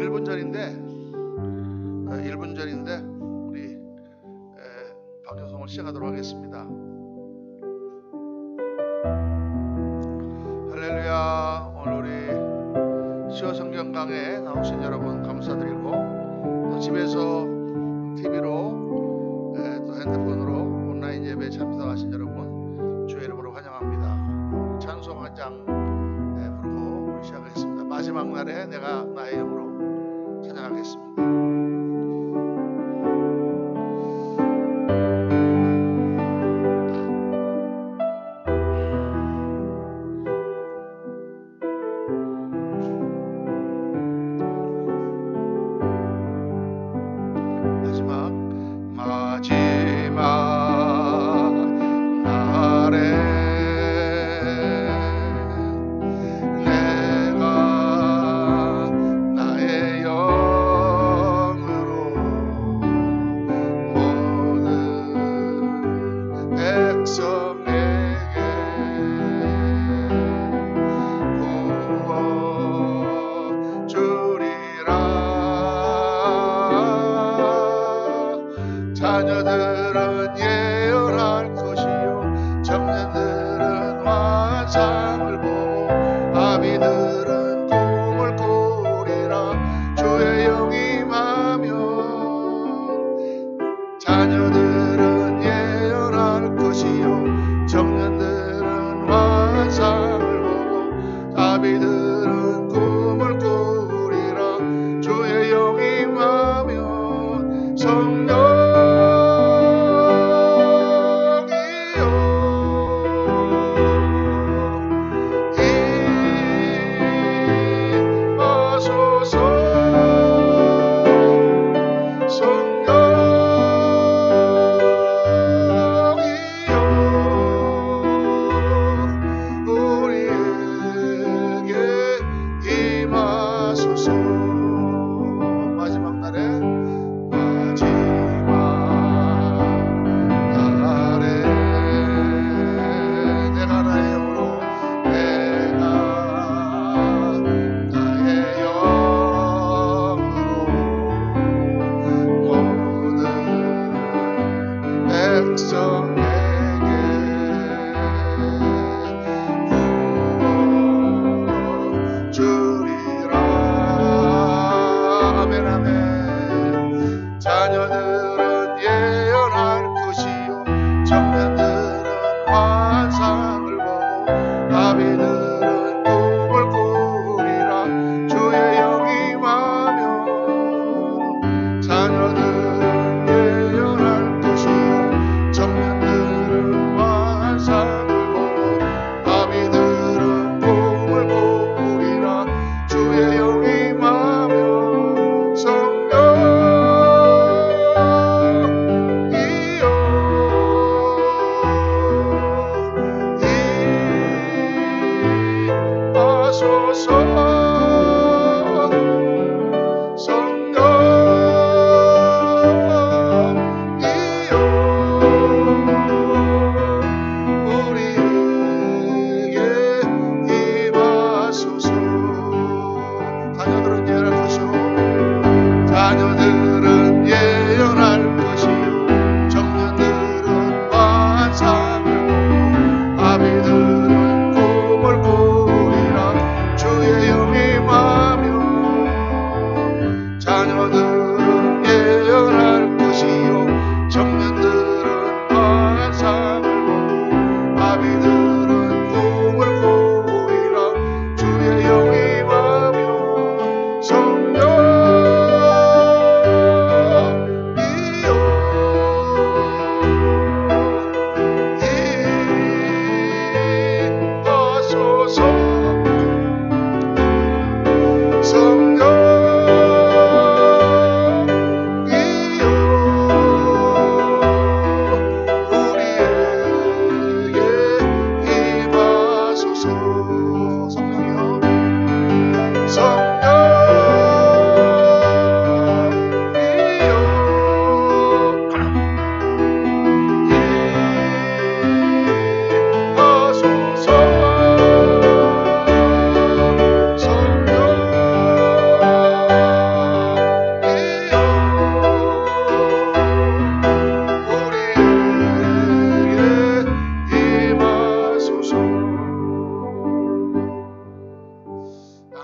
1분 전인데 우리 방송을 시작하도록 하겠습니다. 할렐루야. 오늘 우리 시호 성경 강에 나오신 여러분 감사드리고, 또 집에서 TV로 또 핸드폰으로 온라인 예배에 참석하신 여러분 주의 이름으로 환영합니다. 찬송 한 장 부르고 우리 시작하겠습니다. 마지막 날에 내가 나의 영으로 찬양하겠습니다. 자녀들은 예언할 것이요 청년들은 환상을 보고 아비들은 꿈을 꾸리라. 주의 영이 임하면 자녀들은 예언할 것이요 청년들은 환상을 보고 아비들은 꿈을 꾸리라. 주의 영이 임하면 성령 자녀들은 예언할 것이요 청년들은 환상을 보고 아비들은 꿈을 꾸리라. 주의 영이 임하면 자녀들은 예언할 것이요 청년들은 환상을 보고 아비들은 꿈을 꾸리라. 주의 영이 임하면 성령 자녀들은 예언할 것이요 청년들은 환상을 보고 아비들은 꿈을 꾸리라. 주의 영이 임하면 자녀들은 예언할 것이요 청년들은 환상을 보고 아비들은 꿈을 꾸리라. 주의 영이 임하면 성령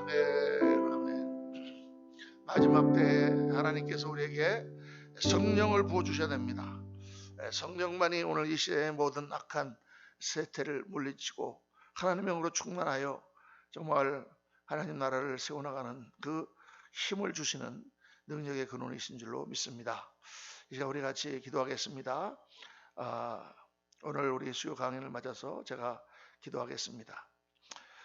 아멘, 아멘. 마지막 때에 하나님께서 우리에게 성령을 부어주셔야 됩니다. 성령만이 오늘 이 시대의 모든 악한 세태를 물리치고 하나님의 영으로 충만하여 정말 하나님 나라를 세워나가는 그 힘을 주시는 능력의 근원이신 줄로 믿습니다. 이제 우리 같이 기도하겠습니다. 오늘 우리 수요 강연을 맞아서 제가 기도하겠습니다.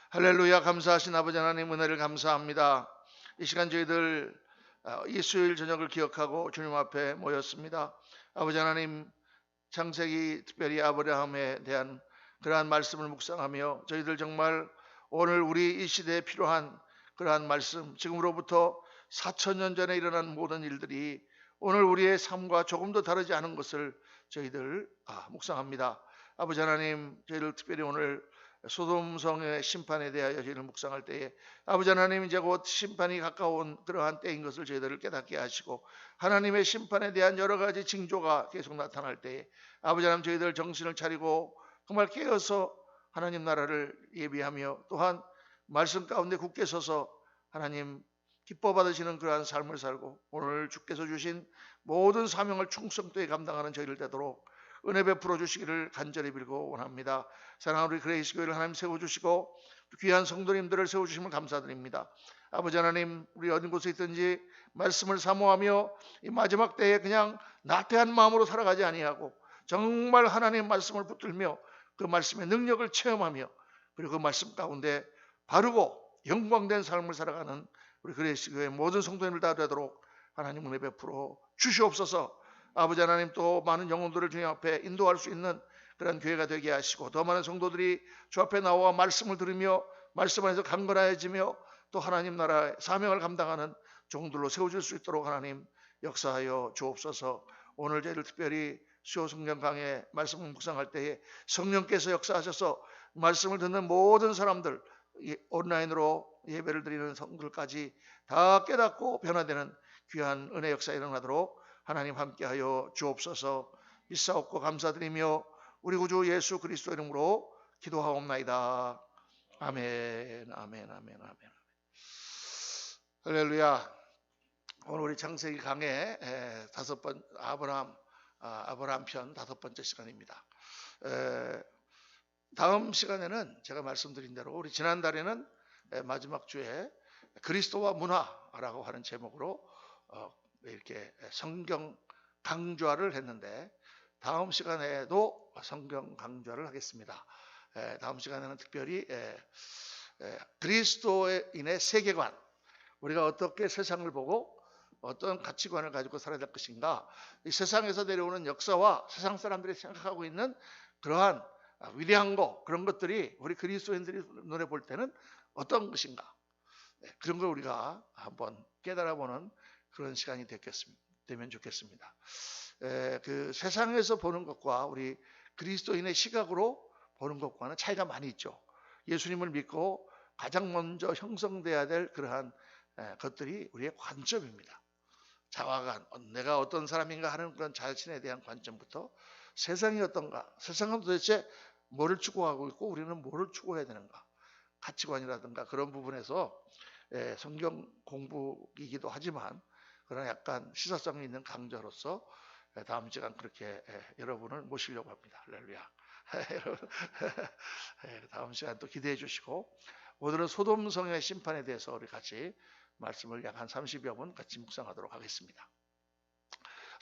할렐루야. 감사하신 아버지 하나님 은혜를 감사합니다. 이 시간 저희들 이 수요일 저녁을 기억하고 주님 앞에 모였습니다. 아버지 하나님, 창세기 특별히 아브라함에 대한 그러한 말씀을 묵상하며 저희들 정말 오늘 우리 이 시대에 필요한 그러한 말씀, 지금으로부터 4,000년 전에 일어난 모든 일들이 오늘 우리의 삶과 조금도 다르지 않은 것을 저희들 묵상합니다. 아버지 하나님, 저희들 특별히 오늘 소돔성의 심판에 대하여 저희를 묵상할 때에 아버지 하나님, 이제 곧 심판이 가까운 그러한 때인 것을 저희들을 깨닫게 하시고 하나님의 심판에 대한 여러 가지 징조가 계속 나타날 때에 아버지 하나님, 저희들 정신을 차리고 정말 깨어서 하나님 나라를 예비하며 또한 말씀 가운데 굳게 서서 하나님 기뻐 받으시는 그러한 삶을 살고 오늘 주께서 주신 모든 사명을 충성되게 감당하는 저희를 되도록 은혜 베풀어 주시기를 간절히 빌고 원합니다. 사랑하는 우리 그레이스 교회를 하나님 세워주시고 귀한 성도님들을 세워주심을 감사드립니다. 아버지 하나님, 우리 어느 곳에 있든지 말씀을 사모하며 이 마지막 때에 그냥 나태한 마음으로 살아가지 아니하고 정말 하나님의 말씀을 붙들며 그 말씀의 능력을 체험하며 그리고 그 말씀 가운데 바르고 영광된 삶을 살아가는 우리 그레이스 교회 모든 성도님들 다 되도록 하나님 은혜 베풀어 주시옵소서. 아버지 하나님, 또 많은 영혼들을 주님 앞에 인도할 수 있는 그런 교회가 되게 하시고 더 많은 성도들이 주 앞에 나와 말씀을 들으며 말씀 안에서 강건해지며 또 하나님 나라의 사명을 감당하는 종들로 세워질 수 있도록 하나님 역사하여 주옵소서. 오늘 저희를 특별히 수요 성령 강의 말씀을 묵상할 때에 성령께서 역사하셔서 말씀을 듣는 모든 사람들, 온라인으로 예배를 드리는 성도들까지 다 깨닫고 변화되는 귀한 은혜 역사 일어나도록 하나님 함께하여 주옵소서. 믿사옵고 감사드리며 우리 구주 예수 그리스도 이름으로 기도하옵나이다. 아멘, 아멘, 아멘, 아멘. 할렐루야. 오늘 우리 창세기 강의 아브라함 편 5번째 시간입니다. 다음 시간에는 제가 말씀드린 대로 우리 지난달에는 마지막 주에 그리스도와 문화라고 하는 제목으로 이렇게 성경 강좌를 했는데 다음 시간에도 성경 강좌를 하겠습니다. 다음 시간에는 특별히 그리스도인의 세계관, 우리가 어떻게 세상을 보고 어떤 가치관을 가지고 살아야 될 것인가, 이 세상에서 내려오는 역사와 세상 사람들이 생각하고 있는 그러한 위대한 거, 그런 것들이 우리 그리스도인들이 눈에 볼 때는 어떤 것인가, 그런 걸 우리가 한번 깨달아보는 그런 시간이 되면 좋겠습니다. 그 세상에서 보는 것과 우리 그리스도인의 시각으로 보는 것과는 차이가 많이 있죠. 예수님을 믿고 가장 먼저 형성돼야 될 그러한 것들이 우리의 관점입니다. 자화관, 내가 어떤 사람인가 하는 그런 자신에 대한 관점부터 세상이 어떤가, 세상은 도대체 뭐를 추구하고 있고 우리는 뭐를 추구해야 되는가, 가치관이라든가 그런 부분에서 성경 공부이기도 하지만 그러나 약간 시사성이 있는 강좌로서 다음 시간 그렇게 여러분을 모시려고 합니다. 할렐루야. 다음 시간 또 기대해 주시고, 오늘은 소돔성의 심판에 대해서 우리 같이 말씀을 약 한 30여 분 같이 묵상하도록 하겠습니다.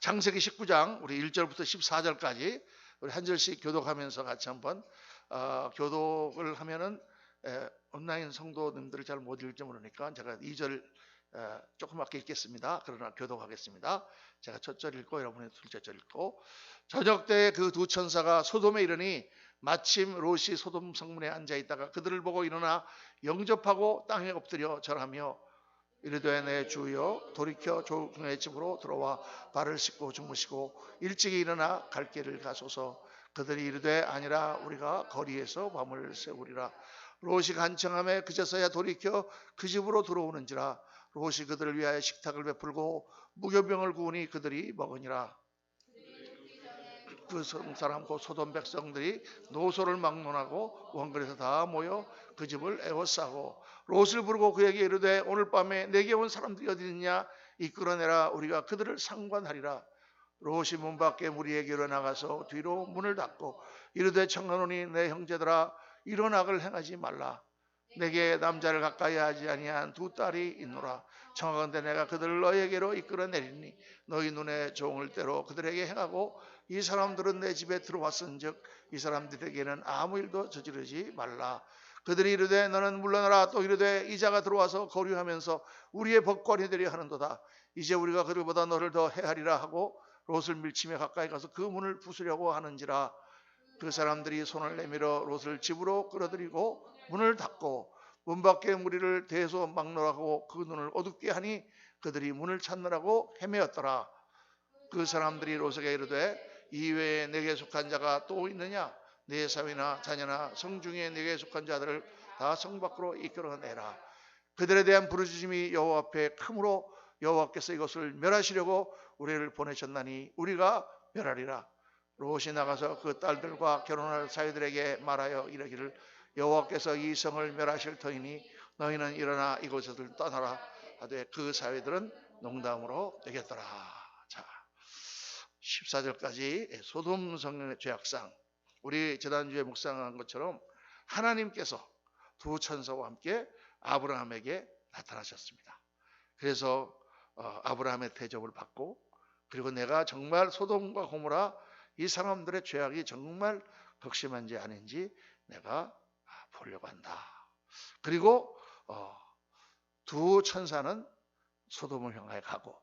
창세기 19장 우리 1절부터 14절까지 우리 한 절씩 교독하면서 같이 한번 교독을 하면은 온라인 성도님들을 잘 못 읽을지 모르니까 제가 2절 조그맣게 읽겠습니다. 그러나 교독하겠습니다. 제가 첫 절 읽고 여러분이 둘째 절 읽고. 저녁 때 그 두 천사가 소돔에 이르니 마침 롯이 소돔 성문에 앉아 있다가 그들을 보고 일어나 영접하고 땅에 엎드려 절하며 이르되 내 주여 돌이켜 조국의 집으로 들어와 발을 씻고 주무시고 일찍이 일어나 갈 길을 가소서. 그들이 이르되 아니라 우리가 거리에서 밤을 새우리라. 롯이 간청하며 그제서야 돌이켜 그 집으로 들어오는지라. 롯이 그들을 위하여 식탁을 베풀고 무교병을 구우니 그들이 먹으니라. 그 사람 그 소돔 백성들이 노소를 막론하고 원거리에서 다 모여 그 집을 에워싸고 롯을 부르고 그에게 이르되 오늘 밤에 내게 온 사람들이 어디 있느냐 이끌어내라 우리가 그들을 상관하리라. 롯이 문 밖에 무리에게 일어나가서 뒤로 문을 닫고 이르되 청하노니 내 형제들아 이런 악을 행하지 말라. 내게 남자를 가까이 하지 아니한 두 딸이 있노라. 청하건대 내가 그들을 너에게로 이끌어내리니 너희 눈에 좋을 대로 그들에게 행하고 이 사람들은 내 집에 들어왔은즉 이 사람들에게는 아무 일도 저지르지 말라. 그들이 이르되 너는 물러나라. 또 이르되 이자가 들어와서 거류하면서 우리의 법관이 되려 하는도다. 이제 우리가 그들보다 너를 더 해하리라 하고 롯을 밀치며 가까이 가서 그 문을 부수려고 하는지라. 그 사람들이 손을 내밀어 롯을 집으로 끌어들이고 문을 닫고 문 밖에 무리를 대소 막노라고 그 눈을 어둡게 하니 그들이 문을 찾느라고 헤매었더라. 그 사람들이 롯에게 이르되 이외에 내게 속한 자가 또 있느냐? 내 사위나 자녀나 성중에 내게 속한 자들을 다 성 밖으로 이끌어내라. 그들에 대한 부르짖음이 여호와 앞에 크므로 여호와께서 이것을 멸하시려고 우리를 보내셨나니 우리가 멸하리라. 롯이 나가서 그 딸들과 결혼할 사위들에게 말하여 이르기를 여호와께서 이 성을 멸하실 터이니 너희는 일어나 이곳에서 떠나라 하되 그 사위들은 농담으로 여겼더라. 자, 14절까지 소돔 성의 죄악상. 우리 지난주에 묵상한 것처럼 하나님께서 두 천사와 함께 아브라함에게 나타나셨습니다. 그래서 아브라함의 대접을 받고 그리고 내가 정말 소돔과 고모라 이 사람들의 죄악이 정말 극심한지 아닌지 내가 보려고 한다. 그리고 두 천사는 소돔을 향하여 가고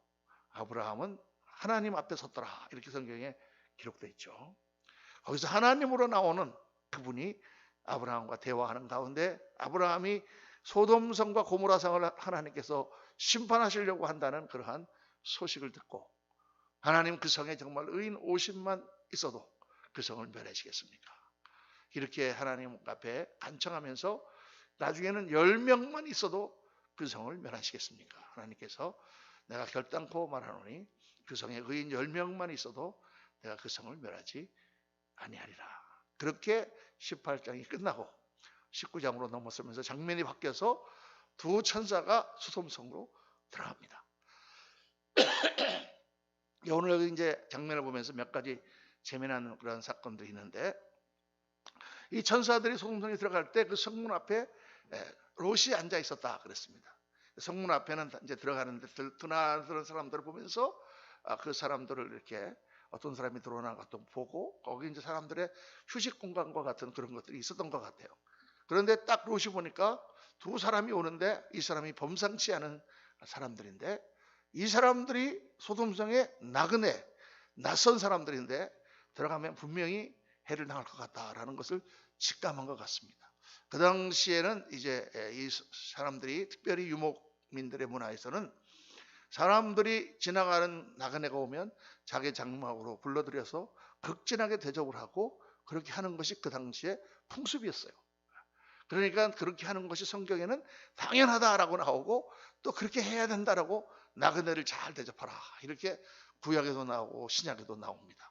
아브라함은 하나님 앞에 섰더라. 이렇게 성경에 기록되어 있죠. 거기서 하나님으로 나오는 그분이 아브라함과 대화하는 가운데 아브라함이 소돔성과 고모라성을 하나님께서 심판하시려고 한다는 그러한 소식을 듣고 하나님 그 성에 정말 의인 50만 있어도 그 성을 멸하시겠습니까? 이렇게 하나님 앞에 간청하면서 나중에는 10명만 있어도 그 성을 멸하시겠습니까? 하나님께서 내가 결단코 말하노니 그 성에 의인 10명만 있어도 내가 그 성을 멸하지 아니하리라. 그렇게 18장이 끝나고 19장으로 넘어서면서 장면이 바뀌어서 두 천사가 소돔성으로 들어갑니다. 오늘 여기 이제 장면을 보면서 몇 가지 재미난 그런 사건들이 있는데 이 천사들이 소돔성에 들어갈 때 그 성문 앞에 롯이 앉아 있었다 그랬습니다. 성문 앞에는 이제 들어가는데 드나드는 사람들을 보면서 그 사람들을 이렇게 어떤 사람이 들어오나 것도 보고 거기 이제 사람들의 휴식 공간과 같은 그런 것들이 있었던 것 같아요. 그런데 딱 롯이 보니까 두 사람이 오는데 이 사람이 범상치 않은 사람들인데 이 사람들이 소돔성의 나그네 낯선 사람들인데 들어가면 분명히 해를 당할 것 같다라는 것을 직감한 것 같습니다. 그 당시에는 이제 이 사람들이 특별히 유목민들의 문화에서는 사람들이 지나가는 나그네가 오면 자기 장막으로 불러들여서 극진하게 대접을 하고 그렇게 하는 것이 그 당시에 풍습이었어요. 그러니까 그렇게 하는 것이 성경에는 당연하다라고 나오고 또 그렇게 해야 된다라고 나그네를 잘 대접하라 이렇게 구약에도 나오고 신약에도 나옵니다.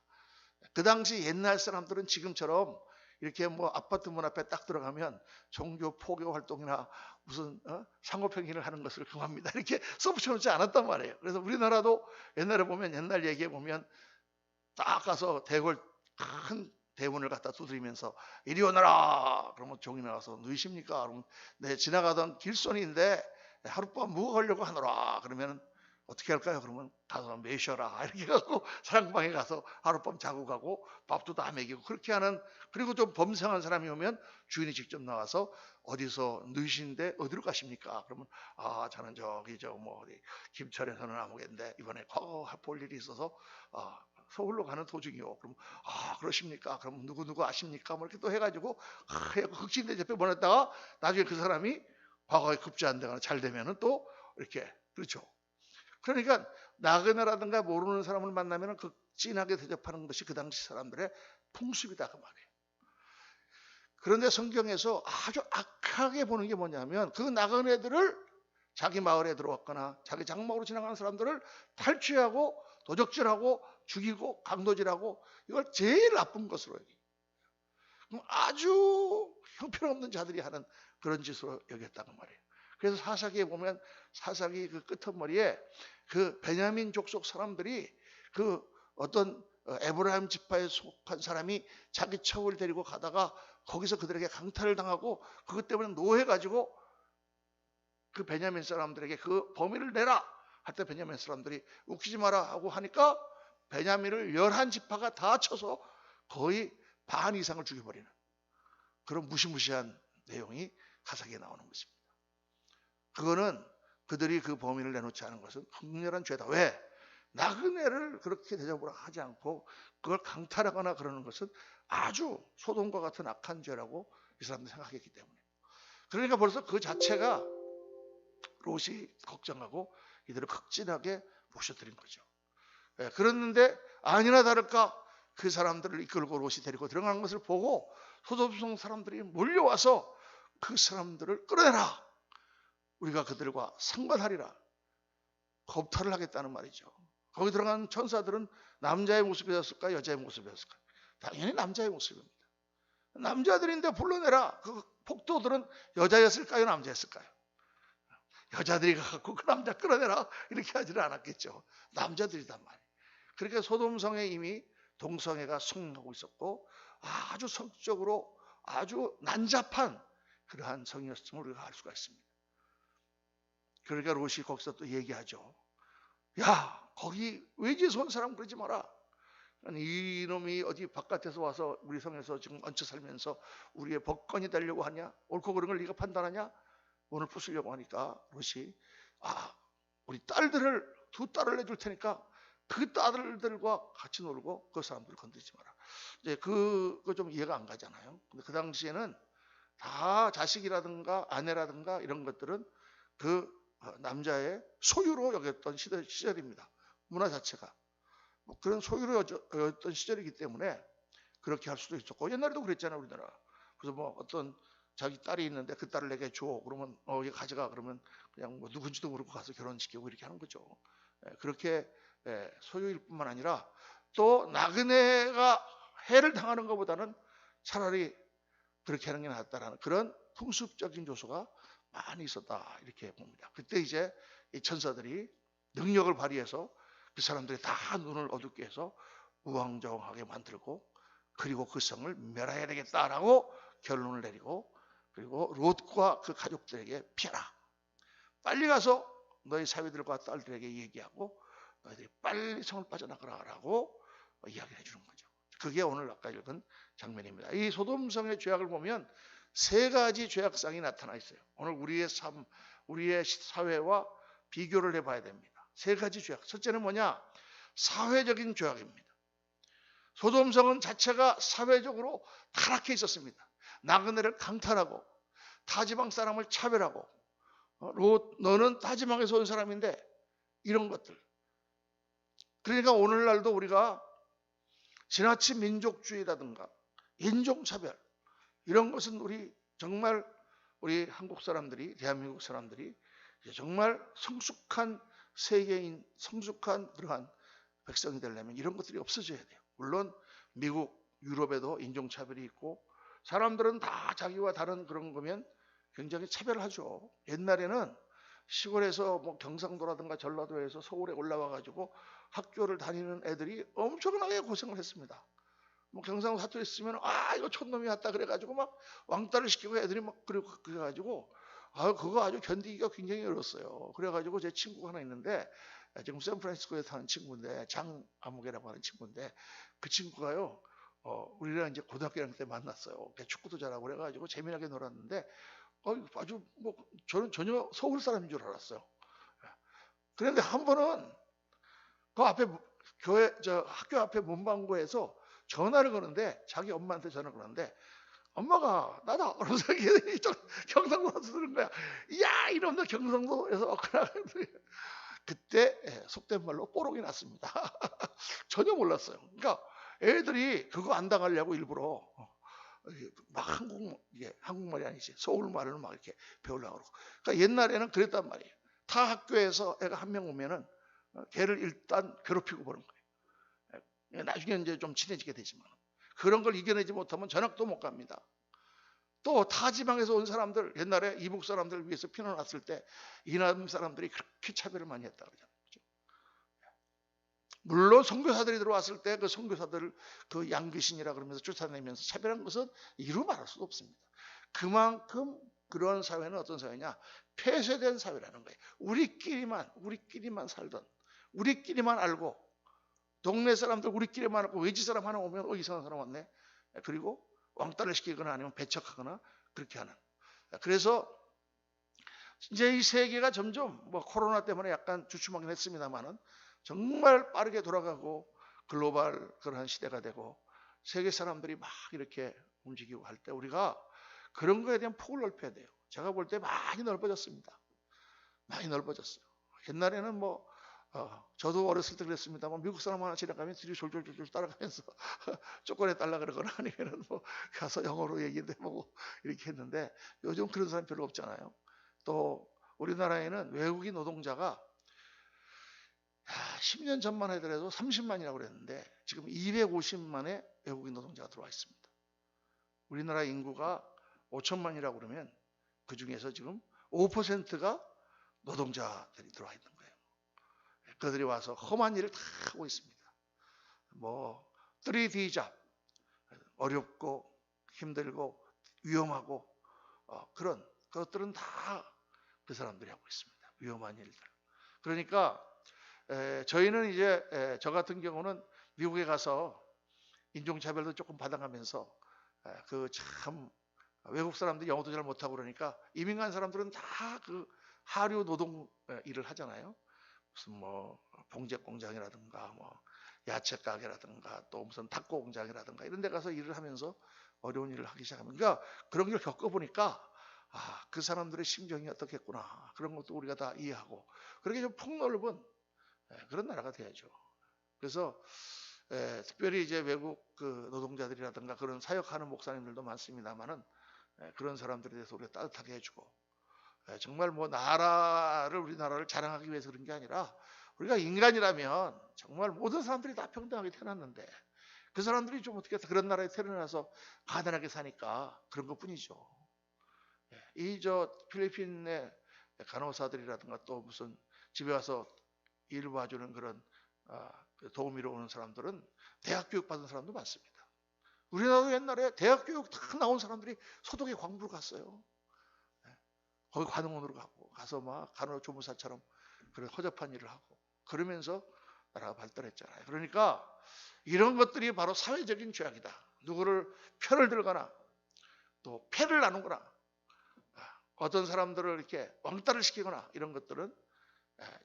그 당시 옛날 사람들은 지금처럼 이렇게 뭐 아파트 문 앞에 딱 들어가면 종교 포교 활동이나 무슨 상호평행을 하는 것을 금합니다 이렇게 써붙여놓지 않았단 말이에요. 그래서 우리나라도 옛날에 보면 옛날 얘기에 보면 딱 가서 대궐 큰 대문을 갖다 두드리면서 이리 오너라 그러면 종이 나와서 누이십니까? 그러면 네 지나가던 길손인데 하룻밤 묵으려고 하노라 그러면 어떻게 할까요? 그러면 가서 매셔라 이렇게 갖고 사랑방에 가서 하룻밤 자고 가고 밥도 다 먹이고 그렇게 하는. 그리고 좀 범상한 사람이 오면 주인이 직접 나와서 어디서 누이신데 어디로 가십니까? 그러면 저는 저기 어디 김천에서는 아무겠는데 이번에 과거 볼 일이 있어서 서울로 가는 도중이요. 그럼 그러십니까? 그럼 누구 아십니까? 뭐 이렇게 또 해가지고 흑진대접해 보냈다가 나중에 그 사람이 과거에 급제한 데가 잘 되면은 또 이렇게 그렇죠. 그러니까 나그네라든가 모르는 사람을 만나면 극진하게 대접하는 것이 그 당시 사람들의 풍습이다 그 말이에요. 그런데 성경에서 아주 악하게 보는 게 뭐냐면 그 나그네들을 자기 마을에 들어왔거나 자기 장막으로 지나가는 사람들을 탈취하고 도적질하고 죽이고 강도질하고 이걸 제일 나쁜 것으로 여기. 아주 형편없는 자들이 하는 그런 짓으로 여겼다는 말이에요. 그래서 사사기에 보면 사사기 그 끄트머리에 그 베냐민 족속 사람들이 그 어떤 에브라임 지파에 속한 사람이 자기 척을 데리고 가다가 거기서 그들에게 강탈을 당하고 그것 때문에 노해가지고 그 베냐민 사람들에게 그 범인을 내라 할 때 베냐민 사람들이 웃기지 마라 하고 하니까 베냐민을 11지파가 다 쳐서 거의 반 이상을 죽여버리는 그런 무시무시한 내용이 사사기에 나오는 것입니다. 그거는 그들이 그 범인을 내놓지 않은 것은 극렬한 죄다. 왜? 나그네를 그렇게 대접을 하지 않고 그걸 강탈하거나 그러는 것은 아주 소돔과 같은 악한 죄라고 이 사람들이 생각했기 때문에. 그러니까 벌써 그 자체가 롯이 걱정하고 이들을 극진하게 모셔드린 거죠. 예, 그랬는데 아니나 다를까 그 사람들을 이끌고 롯이 데리고 들어가는 것을 보고 소돔성 사람들이 몰려와서 그 사람들을 끌어내라. 우리가 그들과 상관하리라. 겁탈을 하겠다는 말이죠. 거기 들어간 천사들은 남자의 모습이었을까 여자의 모습이었을까? 당연히 남자의 모습입니다. 남자들인데 불러내라. 그 폭도들은 여자였을까요 남자였을까요? 여자들이 가갖고 그 남자 끌어내라 이렇게 하지는 않았겠죠. 남자들이단 말이에요. 그러니까 소돔성에 이미 동성애가 성행하고 있었고 아주 성적으로 아주 난잡한 그러한 성이었음을 우리가 알 수가 있습니다. 그러니까 롯이 거기서 또 얘기하죠. 야 거기 외지에서 온 사람 그러지 마라. 이놈이 어디 바깥에서 와서 우리 성에서 지금 얹혀 살면서 우리의 법권이 되려고 하냐? 옳고 그른 걸 네가 판단하냐? 오늘 부수려고 하니까 롯이 우리 딸들을 두 딸을 내줄 테니까 그 딸들과 같이 놀고 그 사람들을 건드리지 마라. 이제 그거 좀 이해가 안 가잖아요. 근데 그 당시에는 다 자식이라든가 아내라든가 이런 것들은 그 남자의 소유로 여겼던 시절입니다. 문화 자체가 그런 소유로 여겼던 시절이기 때문에 그렇게 할 수도 있었고 옛날에도 그랬잖아요 우리나라. 그래서 뭐 어떤 자기 딸이 있는데 그 딸을 내게 줘 그러면 얘 가져가 그러면 그냥 뭐 누군지도 모르고 가서 결혼시키고 이렇게 하는 거죠. 그렇게 소유일 뿐만 아니라 또 나그네가 해를 당하는 것보다는 차라리 그렇게 하는 게 낫다라는 그런 풍습적인 요소가 많이 있었다 이렇게 봅니다. 그때 이제 이 천사들이 능력을 발휘해서 그 사람들이 다 눈을 어둡게 해서 우왕좌왕하게 만들고 그리고 그 성을 멸해야 되겠다라고 결론을 내리고 그리고 롯과 그 가족들에게 피하라. 빨리 가서 너희 사위들과 딸들에게 얘기하고 너희들이 빨리 성을 빠져나가라라고 이야기를 해주는 거죠. 그게 오늘 아까 읽은 장면입니다. 이 소돔성의 죄악을 보면 세 가지 죄악상이 나타나 있어요. 오늘 우리의 삶, 우리의 사회와 비교를 해봐야 됩니다. 세 가지 죄악. 첫째는 뭐냐? 사회적인 죄악입니다. 소돔성은 자체가 사회적으로 타락해 있었습니다. 나그네를 강탈하고 타지방 사람을 차별하고 롯 너는 타지방에서 온 사람인데 이런 것들. 그러니까 오늘날도 우리가 지나친 민족주의라든가 인종차별 이런 것은 우리 정말 우리 한국 사람들이 대한민국 사람들이 정말 성숙한 세계인 성숙한 그러한 백성이 되려면 이런 것들이 없어져야 돼요. 물론 미국 유럽에도 인종차별이 있고 사람들은 다 자기와 다른 그런 거면 굉장히 차별하죠. 옛날에는 시골에서 뭐 경상도라든가 전라도에서 서울에 올라와 가지고 학교를 다니는 애들이 엄청나게 고생을 했습니다. 뭐 경상도 사투리 쓰면 이거 촌놈이 왔다 그래가지고 막 왕따를 시키고 애들이 막 그래가지고 그거 아주 견디기가 굉장히 어려웠어요. 그래가지고 제 친구가 하나 있는데 지금 샌프란시스코에 사는 친구인데 장아무개라고 하는 친구인데 그 친구가요 우리랑 이제 고등학교 때 만났어요. 축구도 잘하고 그래가지고 재미나게 놀았는데 아주 뭐 저는 전혀 서울 사람인 줄 알았어요. 그런데 한 번은 그 앞에 학교 앞에 문방구에서 전화를 거는데 자기 엄마한테 전화를 거는데 엄마가 나다 그러면서 경상도에서 들은 거야. 야 이놈들 경상도에서 왔구나. 그때 속된 말로 뽀록이 났습니다. 전혀 몰랐어요. 그러니까 애들이 그거 안 당하려고 일부러 막 한국말이 아니지 서울말을 막 이렇게 배우려고 그러고. 그러니까 옛날에는 그랬단 말이에요. 타 학교에서 애가 한 명 오면은 걔를 일단 괴롭히고 보는 거예요. 나중에 이제 좀 친해지게 되지만 그런 걸 이겨내지 못하면 전학도 못 갑니다. 또 타지방에서 온 사람들, 옛날에 이북 사람들을 위해서 피난 왔을 때 이남 사람들이 그렇게 차별을 많이 했다 그러잖아요. 물론 선교사들이 들어왔을 때 그 선교사들을 그 양귀신이라 그러면서 쫓아내면서 차별한 것은 이루 말할 수도 없습니다. 그만큼 그런 사회는 어떤 사회냐? 폐쇄된 사회라는 거예요. 우리끼리만 살던, 우리끼리만 알고, 동네 사람들 우리끼리만 알고, 외지 사람 하나 오면 이상한 사람 왔네. 그리고 왕따를 시키거나 아니면 배척하거나 그렇게 하는. 그래서 이제 이 세계가 점점 뭐 코로나 때문에 약간 주춤하긴 했습니다만은 정말 빠르게 돌아가고 글로벌 그런 시대가 되고 세계 사람들이 막 이렇게 움직이고 할 때 우리가 그런 거에 대한 폭을 넓혀야 돼요. 제가 볼 때 많이 넓어졌습니다. 많이 넓어졌어요. 옛날에는 뭐 저도 어렸을 때 그랬습니다만 미국 사람 하나 지나가면 뒤로 졸졸졸 따라가면서 쪼꼬내 달라 그러거나 아니면은 뭐 가서 영어로 얘기도 해보고 이렇게 했는데 요즘 그런 사람 별로 없잖아요. 또 우리나라에는 외국인 노동자가 10년 전만 하더라도 30만이라고 그랬는데 지금 250만의 외국인 노동자가 들어와 있습니다. 우리나라 인구가 5천만이라고 그러면 그 중에서 지금 5%가 노동자들이 들어와 있는 거예요. 그들이 와서 험한 일을 다 하고 있습니다. 뭐 3D 잡, 어렵고 힘들고 위험하고 그런 것들은 다 그 사람들이 하고 있습니다. 위험한 일들. 그러니까 저희는 이제 저 같은 경우는 미국에 가서 인종차별도 조금 받아가면서 그 참 외국 사람들이 영어도 잘 못하고 그러니까 이민 간 사람들은 다 그 하류 노동 일을 하잖아요. 무슨 뭐 봉제 공장이라든가 뭐 야채 가게라든가 또 무슨 탁구 공장이라든가 이런 데 가서 일을 하면서 어려운 일을 하기 시작하면 그러니까 그런 걸 겪어보니까 그 사람들의 심정이 어떻겠구나 그런 것도 우리가 다 이해하고 그렇게 좀 폭넓은 그런 나라가 돼야죠. 그래서 특별히 이제 외국 그 노동자들이라든가 그런 사역하는 목사님들도 많습니다만은 그런 사람들에 대해서 우리가 따뜻하게 해주고 정말 뭐 우리나라를 자랑하기 위해서 그런 게 아니라 우리가 인간이라면 정말 모든 사람들이 다 평등하게 태어났는데 그 사람들이 좀 어떻게 그런 나라에 태어나서 가난하게 사니까 그런 것뿐이죠. 이 필리핀의 간호사들이라든가 또 무슨 집에 와서 일 봐주는 그런 도우미로 오는 사람들은 대학 교육 받은 사람도 많습니다. 우리나라도 옛날에 대학 교육 다 나온 사람들이 소독의 광부로 갔어요. 거기 관흥원으로 가서 막 간호조무사처럼 그런 허접한 일을 하고 그러면서 나라가 발달했잖아요. 그러니까 이런 것들이 바로 사회적인 죄악이다. 누구를 편을 들거나 또 패를 나누거나 어떤 사람들을 이렇게 왕따를 시키거나 이런 것들은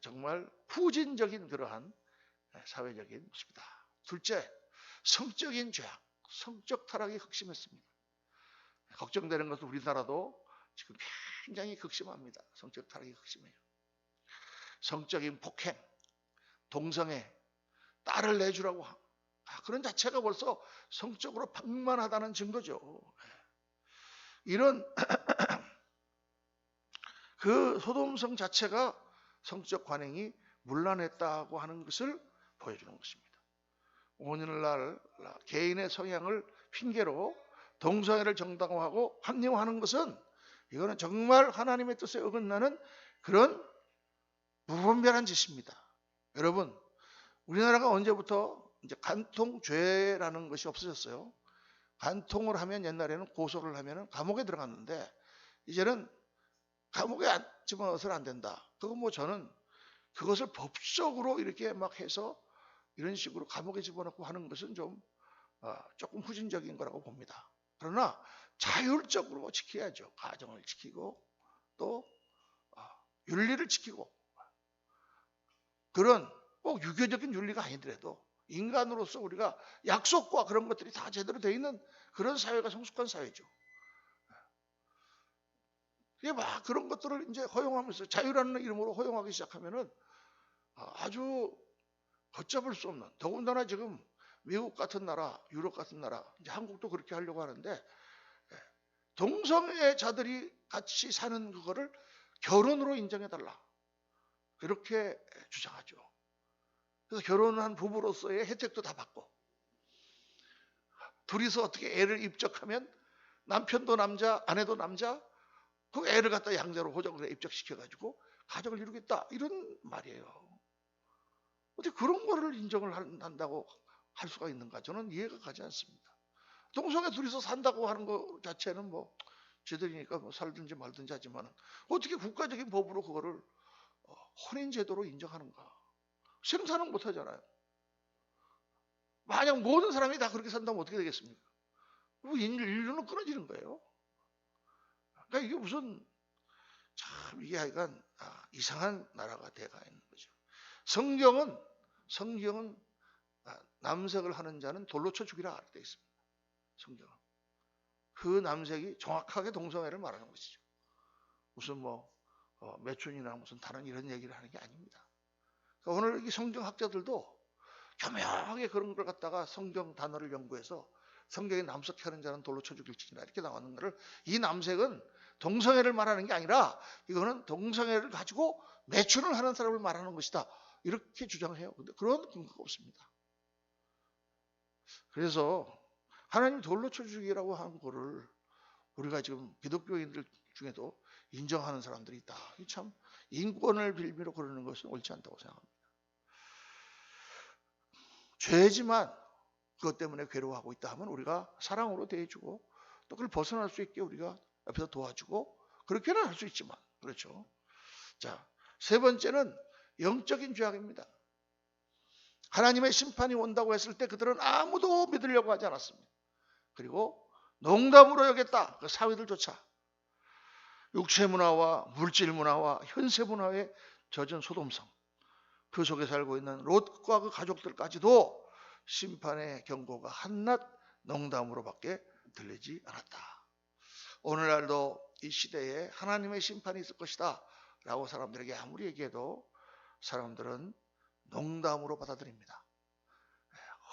정말 후진적인 그러한 사회적인 모습이다. 둘째, 성적인 죄악, 성적 타락이 극심했습니다. 걱정되는 것은 우리나라도 지금 굉장히 극심합니다. 성적 타락이 극심해요. 성적인 폭행, 동성애, 딸을 내주라고 그런 자체가 벌써 성적으로 방만하다는 증거죠. 이런 그 소돔성 자체가 성적 관행이 문란했다고 하는 것을 보여주는 것입니다. 오늘날 개인의 성향을 핑계로 동성애를 정당화하고 합리화하는 것은 이거는 정말 하나님의 뜻에 어긋나는 그런 무분별한 짓입니다. 여러분, 우리나라가 언제부터 이제 간통죄라는 것이 없어졌어요. 간통을 하면 옛날에는 고소를 하면 감옥에 들어갔는데 이제는 감옥에 집어넣어서는 안 된다. 그건 뭐 저는 그것을 법적으로 이렇게 막 해서 이런 식으로 감옥에 집어넣고 하는 것은 좀 조금 후진적인 거라고 봅니다. 그러나 자율적으로 지켜야죠. 가정을 지키고 또 윤리를 지키고 그런 꼭 유교적인 윤리가 아니더라도 인간으로서 우리가 약속과 그런 것들이 다 제대로 되어 있는 그런 사회가 성숙한 사회죠. 이게 막 그런 것들을 이제 허용하면서 자유라는 이름으로 허용하기 시작하면은 아주 걷잡을 수 없는 더군다나 지금 미국 같은 나라, 유럽 같은 나라, 이제 한국도 그렇게 하려고 하는데 동성애자들이 같이 사는 그거를 결혼으로 인정해달라 그렇게 주장하죠. 그래서 결혼한 부부로서의 혜택도 다 받고, 둘이서 어떻게 애를 입적하면 남편도 남자, 아내도 남자, 그 애를 갖다 양자로 호적을 입적시켜가지고 가족을 이루겠다, 이런 말이에요. 어떻게 그런 거를 인정을 한다고 할 수가 있는가? 저는 이해가 가지 않습니다. 동성애 둘이서 산다고 하는 것 자체는 뭐 쟤들이니까 뭐 살든지 말든지 하지만, 어떻게 국가적인 법으로 그거를 혼인제도로 인정하는가? 생산은 못하잖아요. 만약 모든 사람이 다 그렇게 산다면 어떻게 되겠습니까? 인류는 끊어지는 거예요. 그러니까 이게 무슨, 참 이게 하여간 이상한 나라가 돼가 있는 거죠. 성경은 남색을 하는 자는 돌로 쳐 죽이라 이렇게 되어 있습니다. 성경은 그 남색이 정확하게 동성애를 말하는 것이죠. 무슨 뭐 매춘이나 무슨 다른 이런 얘기를 하는 게 아닙니다. 그러니까 오늘 이 성경학자들도 교묘하게 그런 걸 갖다가 성경 단어를 연구해서 성경에 남색하는 자는 돌로 쳐 죽일지니라 이렇게 나왔는 거를, 이 남색은 동성애를 말하는 게 아니라 이거는 동성애를 가지고 매춘을 하는 사람을 말하는 것이다, 이렇게 주장해요. 근데 그런 근거가 없습니다. 그래서 하나님 돌로 쳐 죽이라고 하는 거를 우리가 지금 기독교인들 중에도 인정하는 사람들이 있다. 참 인권을 빌미로 그러는 것은 옳지 않다고 생각합니다. 죄지만 그것 때문에 괴로워하고 있다 하면 우리가 사랑으로 대해주고, 또 그걸 벗어날 수 있게 우리가 옆에서 도와주고, 그렇게는 할 수 있지만, 그렇죠. 자, 세 번째는 영적인 죄악입니다. 하나님의 심판이 온다고 했을 때 그들은 아무도 믿으려고 하지 않았습니다. 그리고 농담으로 여겼다. 그 사회들조차 육체 문화와 물질 문화와 현세 문화에 젖은 소돔성, 그 속에 살고 있는 롯과 그 가족들까지도 심판의 경고가 한낱 농담으로밖에 들리지 않았다. 오늘날도 이 시대에 하나님의 심판이 있을 것이다 라고 사람들에게 아무리 얘기해도 사람들은 농담으로 받아들입니다.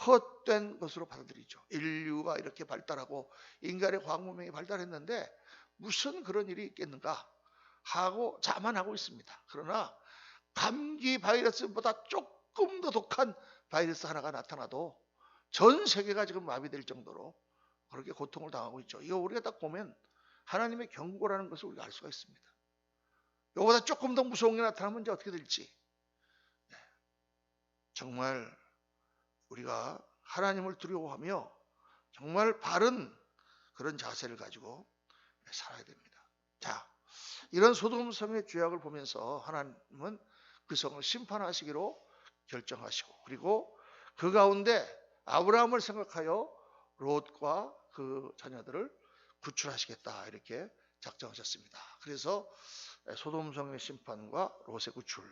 헛된 것으로 받아들이죠. 인류가 이렇게 발달하고 인간의 과학문명이 발달했는데 무슨 그런 일이 있겠는가 하고 자만하고 있습니다. 그러나 감기 바이러스보다 조금 더 독한 바이러스 하나가 나타나도 전 세계가 지금 마비될 정도로 그렇게 고통을 당하고 있죠. 이거 우리가 딱 보면 하나님의 경고라는 것을 우리가 알 수가 있습니다. 이거보다 조금 더 무서운 게 나타나면 이제 어떻게 될지. 정말 우리가 하나님을 두려워하며 정말 바른 그런 자세를 가지고 살아야 됩니다. 자, 이런 소돔성의 죄악을 보면서 하나님은 그 성을 심판하시기로 결정하시고, 그리고 그 가운데 아브라함을 생각하여 롯과 그 자녀들을 구출하시겠다 이렇게 작정하셨습니다. 그래서 소돔성의 심판과 롯의 구출.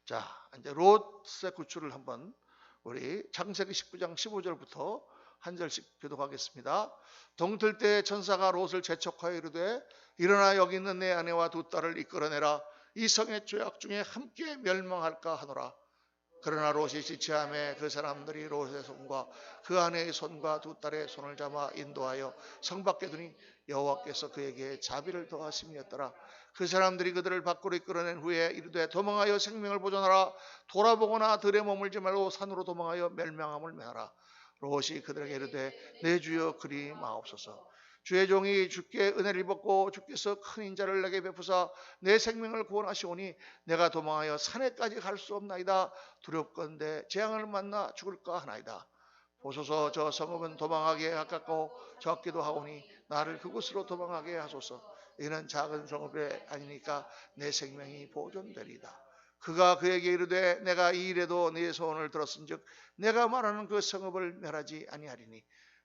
자, 이제 롯의 구출을 한번 우리 창세기 19장 15절부터 한 절씩 교독하겠습니다. 동틀 때 천사가 롯을 재촉하여 이르되 일어나 여기 있는 내 아내와 두 딸을 이끌어내라. 이 성의 죄악 중에 함께 멸망할까 하노라. 그러나 롯이 지체하매 그 사람들이 롯의 손과 그 아내의 손과 두 딸의 손을 잡아 인도하여 성 밖에 두니 여호와께서 그에게 자비를 더하심이었더라. 그 사람들이 그들을 밖으로 이끌어낸 후에 이르되 도망하여 생명을 보존하라. 돌아보거나 들에 머물지 말고 산으로 도망하여 멸망함을 면하라. 롯이 그들에게 이르되 내 주여 그리 마옵소서. 주의 종이 주께 은혜를 입었고 주께서 큰 인자를 내게 베푸사 내 생명을 구원하시오니 내가 도망하여 산에까지 갈 수 없나이다. 두렵건대 재앙을 만나 죽을까 하나이다. 보소서 저 성읍은 도망하기에 가깝고 적기도 하오니 나를 그곳으로 도망하게 하소서. 이는 작은 성읍이 아니니까 내 생명이 보존되리이다. 그가 그에게 이르되 내가 이 일에도 네 소원을 들었은즉 내가 말하는 그 성읍을 멸하지 아니하리니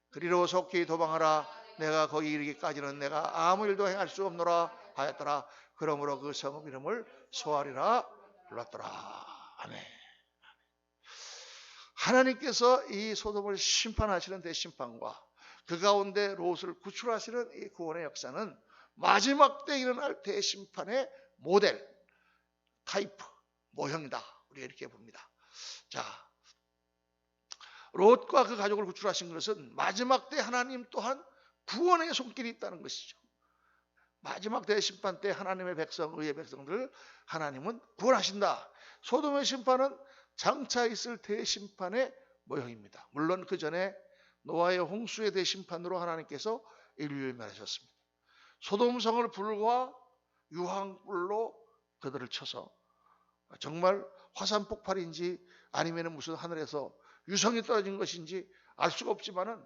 그리로 속히 도망하라. 내가 거기 이르기까지는 내가 아무 일도 행할 수 없노라 하였더라. 그러므로 그 성읍 이름을 소알이라 불렀더라. 아멘. 하나님께서 이 소돔을 심판하시는 대심판과 그 가운데 롯을 구출하시는 이 구원의 역사는 마지막 때 일어날 대심판의 모델, 타이프, 모형이다. 우리가 이렇게 봅니다. 자, 롯과 그 가족을 구출하신 것은 마지막 때 하나님 또한 구원의 손길이 있다는 것이죠. 마지막 대심판 때 하나님의 백성, 의의 백성들을 하나님은 구원하신다. 소돔의 심판은 장차 있을 대심판의 모형입니다. 물론 그 전에 노아의 홍수의 대심판으로 하나님께서 인류를 멸하셨습니다. 소돔성을 불과 유황불로 그들을 쳐서 정말 화산 폭발인지 아니면 무슨 하늘에서 유성이 떨어진 것인지 알 수가 없지만은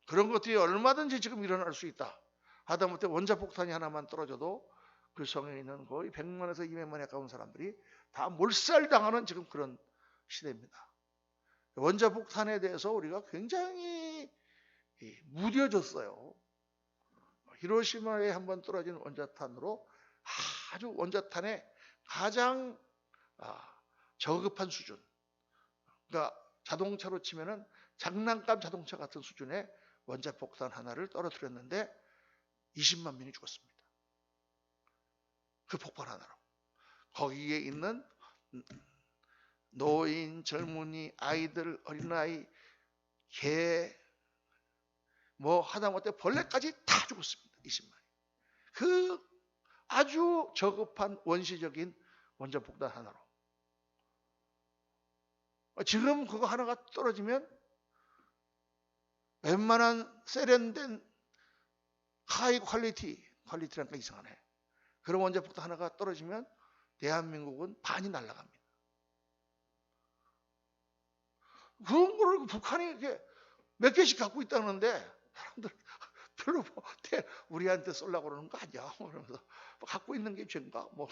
그런 것들이 얼마든지 지금 일어날 수 있다. 하다못해 원자폭탄이 하나만 떨어져도 그 성에 있는 거의 100만에서 200만에 가까운 사람들이 다 몰살당하는 지금 그런 시대입니다. 원자폭탄에 대해서 우리가 굉장히 무뎌졌어요. 히로시마에 한번 떨어진 원자탄으로 아주 원자탄의 가장 저급한 수준, 그러니까 자동차로 치면은 장난감 자동차 같은 수준의 원자폭탄 하나를 떨어뜨렸는데 20만 명이 죽었습니다. 그 폭발 하나로. 거기에 있는 노인, 젊은이, 아이들, 어린아이, 개, 뭐 하다못해 벌레까지 다 죽었습니다. 20만이. 그 아주 저급한 원시적인 원자폭탄 하나로. 지금 그거 하나가 떨어지면 웬만한 세련된 하이 퀄리티라니까 이상하네. 그런 원자폭탄 하나가 떨어지면 대한민국은 반이 날아갑니다. 그런 거를 북한이 이렇게 몇 개씩 갖고 있다는데 사람들 별로 우리한테 쏠라고 그러는 거 아니야? 그러면서 갖고 있는 게 죄인가? 뭐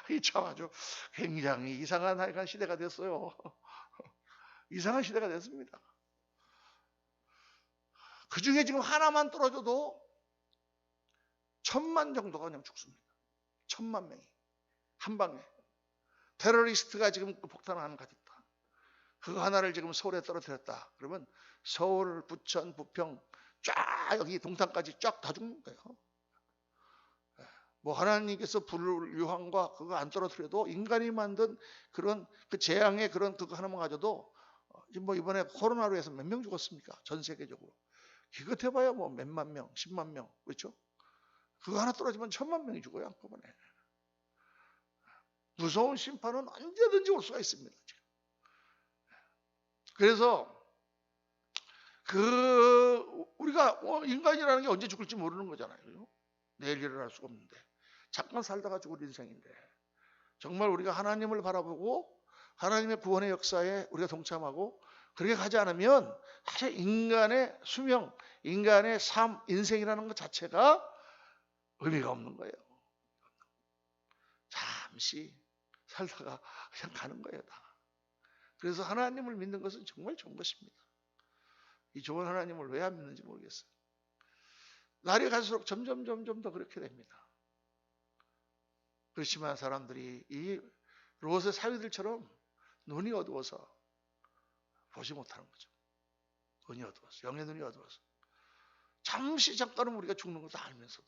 이 참 아주 굉장히 이상한 시대가 됐어요. 이상한 시대가 됐습니다. 그 중에 지금 하나만 떨어져도 1000만 정도가 그냥 죽습니다. 1000만 명이 한 방에. 테러리스트가 지금 그 폭탄 하나 가졌다. 그거 하나를 지금 서울에 떨어뜨렸다. 그러면 서울, 부천, 부평 쫙 여기 동탄까지 쫙 다 죽는 거예요. 뭐 하나님께서 불 유황과 그거 안 떨어뜨려도 인간이 만든 그런 그 재앙의 그런 그거 하나만 가져도 뭐 이번에 코로나로 해서 몇 명 죽었습니까? 전 세계적으로. 기껏 해봐야 뭐 몇만 명, 10만 명, 그렇죠? 그거 하나 떨어지면 1000만 명이 죽어요, 한꺼번에. 무서운 심판은 언제든지 올 수가 있습니다, 지금. 그래서 우리가 인간이라는 게 언제 죽을지 모르는 거잖아요. 내일 일어날 수가 없는데. 잠깐 살다가 죽을 인생인데. 정말 우리가 하나님을 바라보고 하나님의 구원의 역사에 우리가 동참하고 그렇게 가지 않으면 사실 인간의 수명, 인간의 삶, 인생이라는 것 자체가 의미가 없는 거예요. 잠시 살다가 그냥 가는 거예요, 다. 그래서 하나님을 믿는 것은 정말 좋은 것입니다. 이 좋은 하나님을 왜 안 믿는지 모르겠어요. 날이 갈수록 점점 더 그렇게 됩니다. 그렇지만 사람들이 이 롯의 사위들처럼 눈이 어두워서 보지 못하는 거죠. 눈이 어두워서, 영의 눈이 어두워서. 잠깐은 우리가 죽는 것도 알면서도.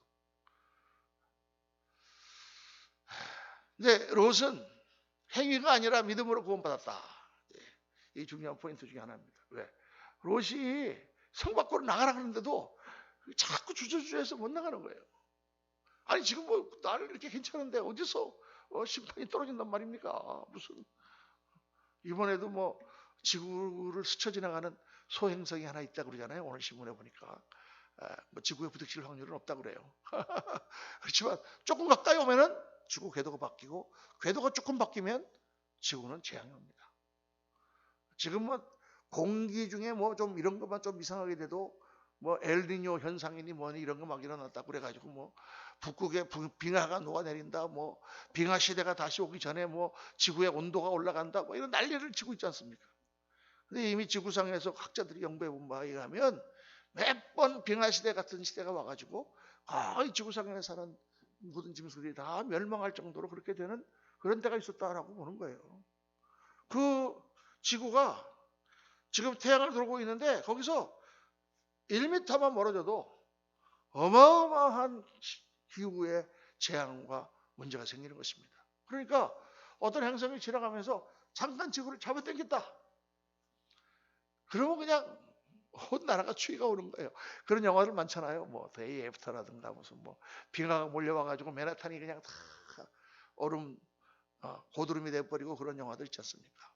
근데 롯은 행위가 아니라 믿음으로 구원받았다. 이 중요한 포인트 중에 하나입니다. 왜? 롯이 성 밖으로 나가라 그러는데도 자꾸 주저주저해서 못 나가는 거예요. 아니 지금 뭐 나를 이렇게 괜찮은데 어디서 심판이 떨어진단 말입니까? 무슨 이번에도 뭐 지구를 스쳐 지나가는 소행성이 하나 있다 그러잖아요. 오늘 신문에 보니까 뭐 지구에 부딪힐 확률은 없다 그래요. 그렇지만 조금 가까이 오면은 지구 궤도가 바뀌고 궤도가 조금 바뀌면 지구는 재앙이 옵니다. 지금은 공기 중에 뭐 좀 이런 것만 좀 이상하게 돼도 뭐 엘니뇨 현상이니 뭐니 이런 거 막 일어났다고 그래가지고 뭐 북극에 빙하가 녹아내린다, 뭐 빙하 시대가 다시 오기 전에 뭐 지구의 온도가 올라간다, 뭐 이런 난리를 치고 있지 않습니까? 근데 이미 지구상에서 학자들이 연구해 본 바에 의하면 몇 번 빙하 시대 같은 시대가 와가지고 거의 지구상에 사는 모든 짐승들이 다 멸망할 정도로 그렇게 되는 그런 때가 있었다라고 보는 거예요. 그 지구가 지금 태양을 돌고 있는데 거기서 1m만 멀어져도 어마어마한 기후의 재앙과 문제가 생기는 것입니다. 그러니까 어떤 행성이 지나가면서 잠깐 지구를 잡아당겼다. 그러면 그냥 온 나라가 추위가 오는 거예요. 그런 영화들 많잖아요. 뭐 데이 애프터라든가 무슨 뭐 빙하가 몰려와가지고 맨하탄이 그냥 다 얼음 고드름이 돼버리고 그런 영화들 있지 않습니까?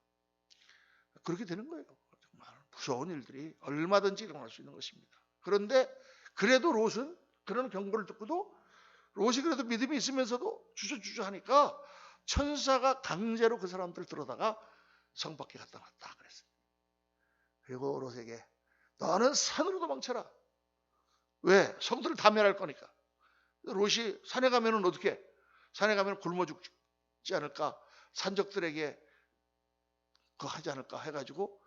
그렇게 되는 거예요. 정말 무서운 일들이 얼마든지 일어날 수 있는 것입니다. 그런데 그래도 롯은 그런 경고를 듣고도 롯이 그래도 믿음이 있으면서도 주저주저 하니까 천사가 강제로 그 사람들을 들어다가 성 밖에 갖다 놨다 그랬습니다. 그리고 롯에게 너는 산으로 도망쳐라. 왜? 성들을 다 멸할 거니까. 롯이 산에 가면은 어떻게? 산에 가면 굶어 죽지 않을까? 산적들에게 그거 하지 않을까 해가지고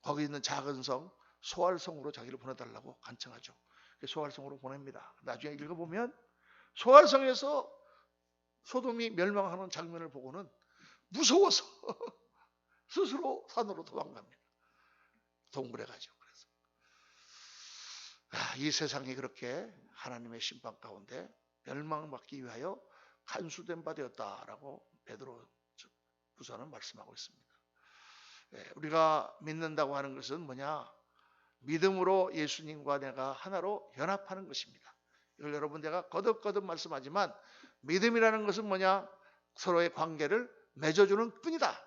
거기 있는 작은 성 소알성으로 자기를 보내달라고 간청하죠. 소알성으로 보냅니다. 나중에 읽어보면 소알성에서 소돔이 멸망하는 장면을 보고는 무서워서 스스로 산으로 도망갑니다. 동굴에 가죠. 그래서 이 세상이 그렇게 하나님의 심판 가운데 멸망받기 위하여 간수된 바 되었다라고 베드로 후서는 말씀하고 있습니다. 우리가 믿는다고 하는 것은 뭐냐? 믿음으로 예수님과 내가 하나로 연합하는 것입니다. 이걸 여러분 제가 거듭거듭 말씀하지만 믿음이라는 것은 뭐냐? 서로의 관계를 맺어주는 끈이다.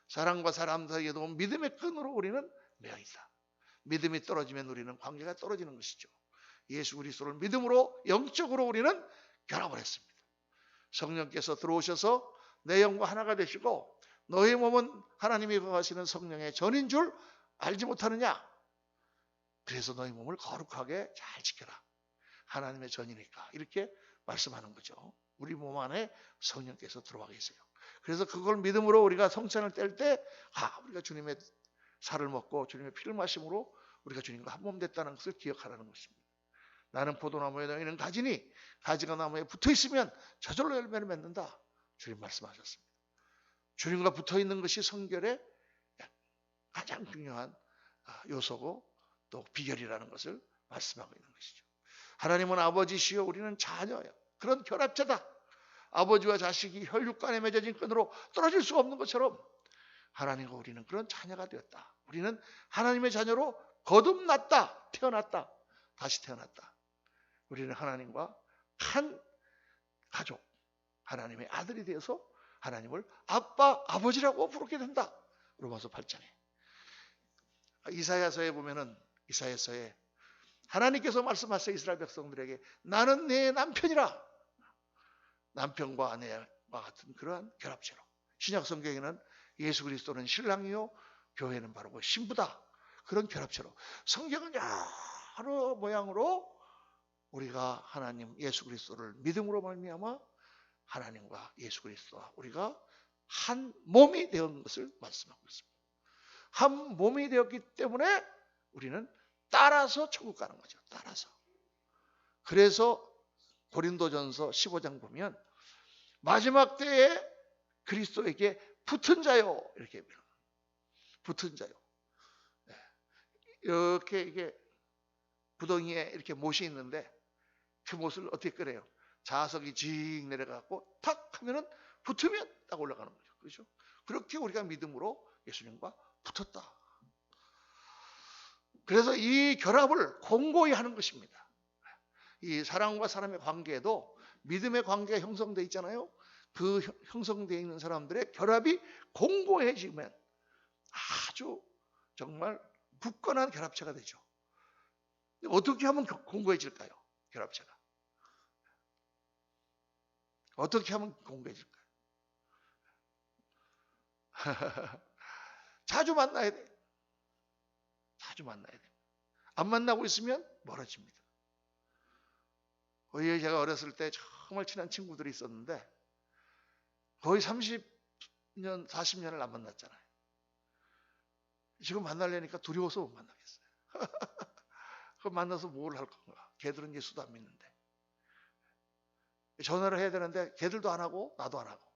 사람과 사람 사이에도 믿음의 끈으로 우리는 매여 있다. 믿음이 떨어지면 우리는 관계가 떨어지는 것이죠. 예수 그리스도를 믿음으로 영적으로 우리는 결합을 했습니다. 성령께서 들어오셔서 내 영과 하나가 되시고 너의 몸은 하나님이 거하시는 성령의 전인 줄 알지 못하느냐? 그래서 너희 몸을 거룩하게 잘 지켜라. 하나님의 전이니까 이렇게 말씀하는 거죠. 우리 몸 안에 성령께서 들어와 계세요. 그래서 그걸 믿음으로 우리가 성찬을 뗄 때 우리가 주님의 살을 먹고 주님의 피를 마심으로 우리가 주님과 한 몸 됐다는 것을 기억하라는 것입니다. 나는 포도나무에 너희는 가지니 가지가 나무에 붙어있으면 저절로 열매를 맺는다. 주님 말씀하셨습니다. 주님과 붙어있는 것이 성결의 가장 중요한 요소고 또 비결이라는 것을 말씀하고 있는 것이죠. 하나님은 아버지시요 우리는 자녀예요. 그런 결합체다. 아버지와 자식이 혈육간에 맺어진 끈으로 떨어질 수가 없는 것처럼 하나님과 우리는 그런 자녀가 되었다. 우리는 하나님의 자녀로 거듭났다. 태어났다. 다시 태어났다. 우리는 하나님과 한 가족, 하나님의 아들이 되어서 하나님을 아빠, 아버지라고 부르게 된다. 로마서 8장에. 이사야서에 보면은 이사야서에 하나님께서 말씀하세요. 이스라엘 백성들에게 나는 내 남편이라. 남편과 아내와 같은 그러한 결합체로. 신약 성경에는 예수 그리스도는 신랑이요 교회는 바로 그 신부다. 그런 결합체로. 성경은 여러 모양으로 우리가 하나님 예수 그리스도를 믿음으로 말미암아 하나님과 예수 그리스도와 우리가 한 몸이 되었는 것을 말씀하고 있습니다. 한 몸이 되었기 때문에 우리는 따라서 천국 가는 거죠. 따라서. 그래서 고린도전서 15장 보면 마지막 때에 그리스도에게 붙은 자요 이렇게 얘기해요. 붙은 자요. 이렇게 이게 구덩이에 이렇게 못이 있는데 그 못을 어떻게 끄래요? 자석이 직 내려가고 탁 하면은 붙으면 딱 올라가는 거죠. 그렇죠? 그렇게 우리가 믿음으로 예수님과 붙었다. 그래서 이 결합을 공고히 하는 것입니다. 이 사람과 사람의 관계에도 믿음의 관계가 형성되어 있잖아요. 그 형성되어 있는 사람들의 결합이 공고해지면 아주 정말 굳건한 결합체가 되죠. 어떻게 하면 공고해질까요? 결합체가. 어떻게 하면 공고해질까요? 자주 만나야 돼요. 자주 만나야 돼요. 안 만나고 있으면 멀어집니다. 거의 제가 어렸을 때 정말 친한 친구들이 있었는데 거의 30년, 40년을 안 만났잖아요. 지금 만나려니까 두려워서 못 만나겠어요. 그럼 만나서 뭘 할 건가? 걔들은 예수도 안 믿는데. 전화를 해야 되는데 걔들도 안 하고 나도 안 하고.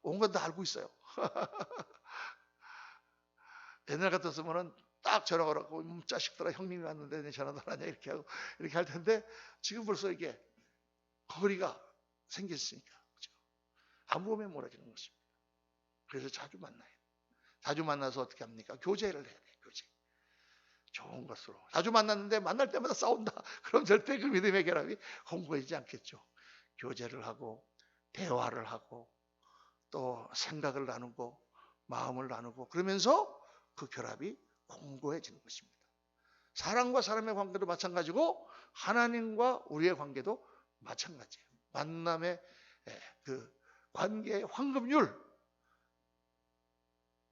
온건 다 알고 있어요. 옛날 같았으면은 딱 전화 걸었고 자식들아 형님이 왔는데 내 전화도 안 하냐 이렇게 하고 이렇게 할 텐데 지금 벌써 이게 거리가 생겼으니까 그렇죠? 안 보면 멀어지는 것입니다. 그래서 자주 만나야 돼요. 자주 만나서 어떻게 합니까? 교제를 해야 돼요. 교제. 좋은 것으로. 자주 만났는데 만날 때마다 싸운다. 그럼 절대 그 믿음의 결합이 공고해지지 않겠죠. 교제를 하고 대화를 하고 또 생각을 나누고 마음을 나누고 그러면서 그 결합이 공고해지는 것입니다. 사람과 사람의 관계도 마찬가지고 하나님과 우리의 관계도 마찬가지예요. 만남의 그 관계의 황금률,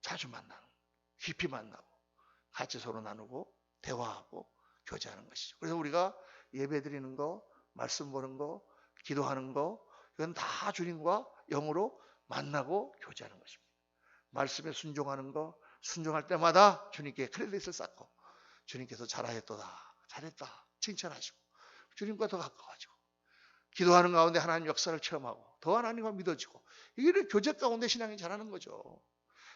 자주 만나는, 깊이 만나고 같이 서로 나누고 대화하고 교제하는 것이죠. 그래서 우리가 예배 드리는 거, 말씀 보는 거, 기도하는 거, 이건 다 주님과 영으로 만나고 교제하는 것입니다. 말씀에 순종하는 거, 순종할 때마다 주님께 크레딧을 쌓고 주님께서 잘하였도다, 잘했다 칭찬하시고 주님과 더 가까워지고 기도하는 가운데 하나님 역사를 체험하고 더 하나님과 믿어지고 이게 교제 가운데 신앙이 자라는 거죠.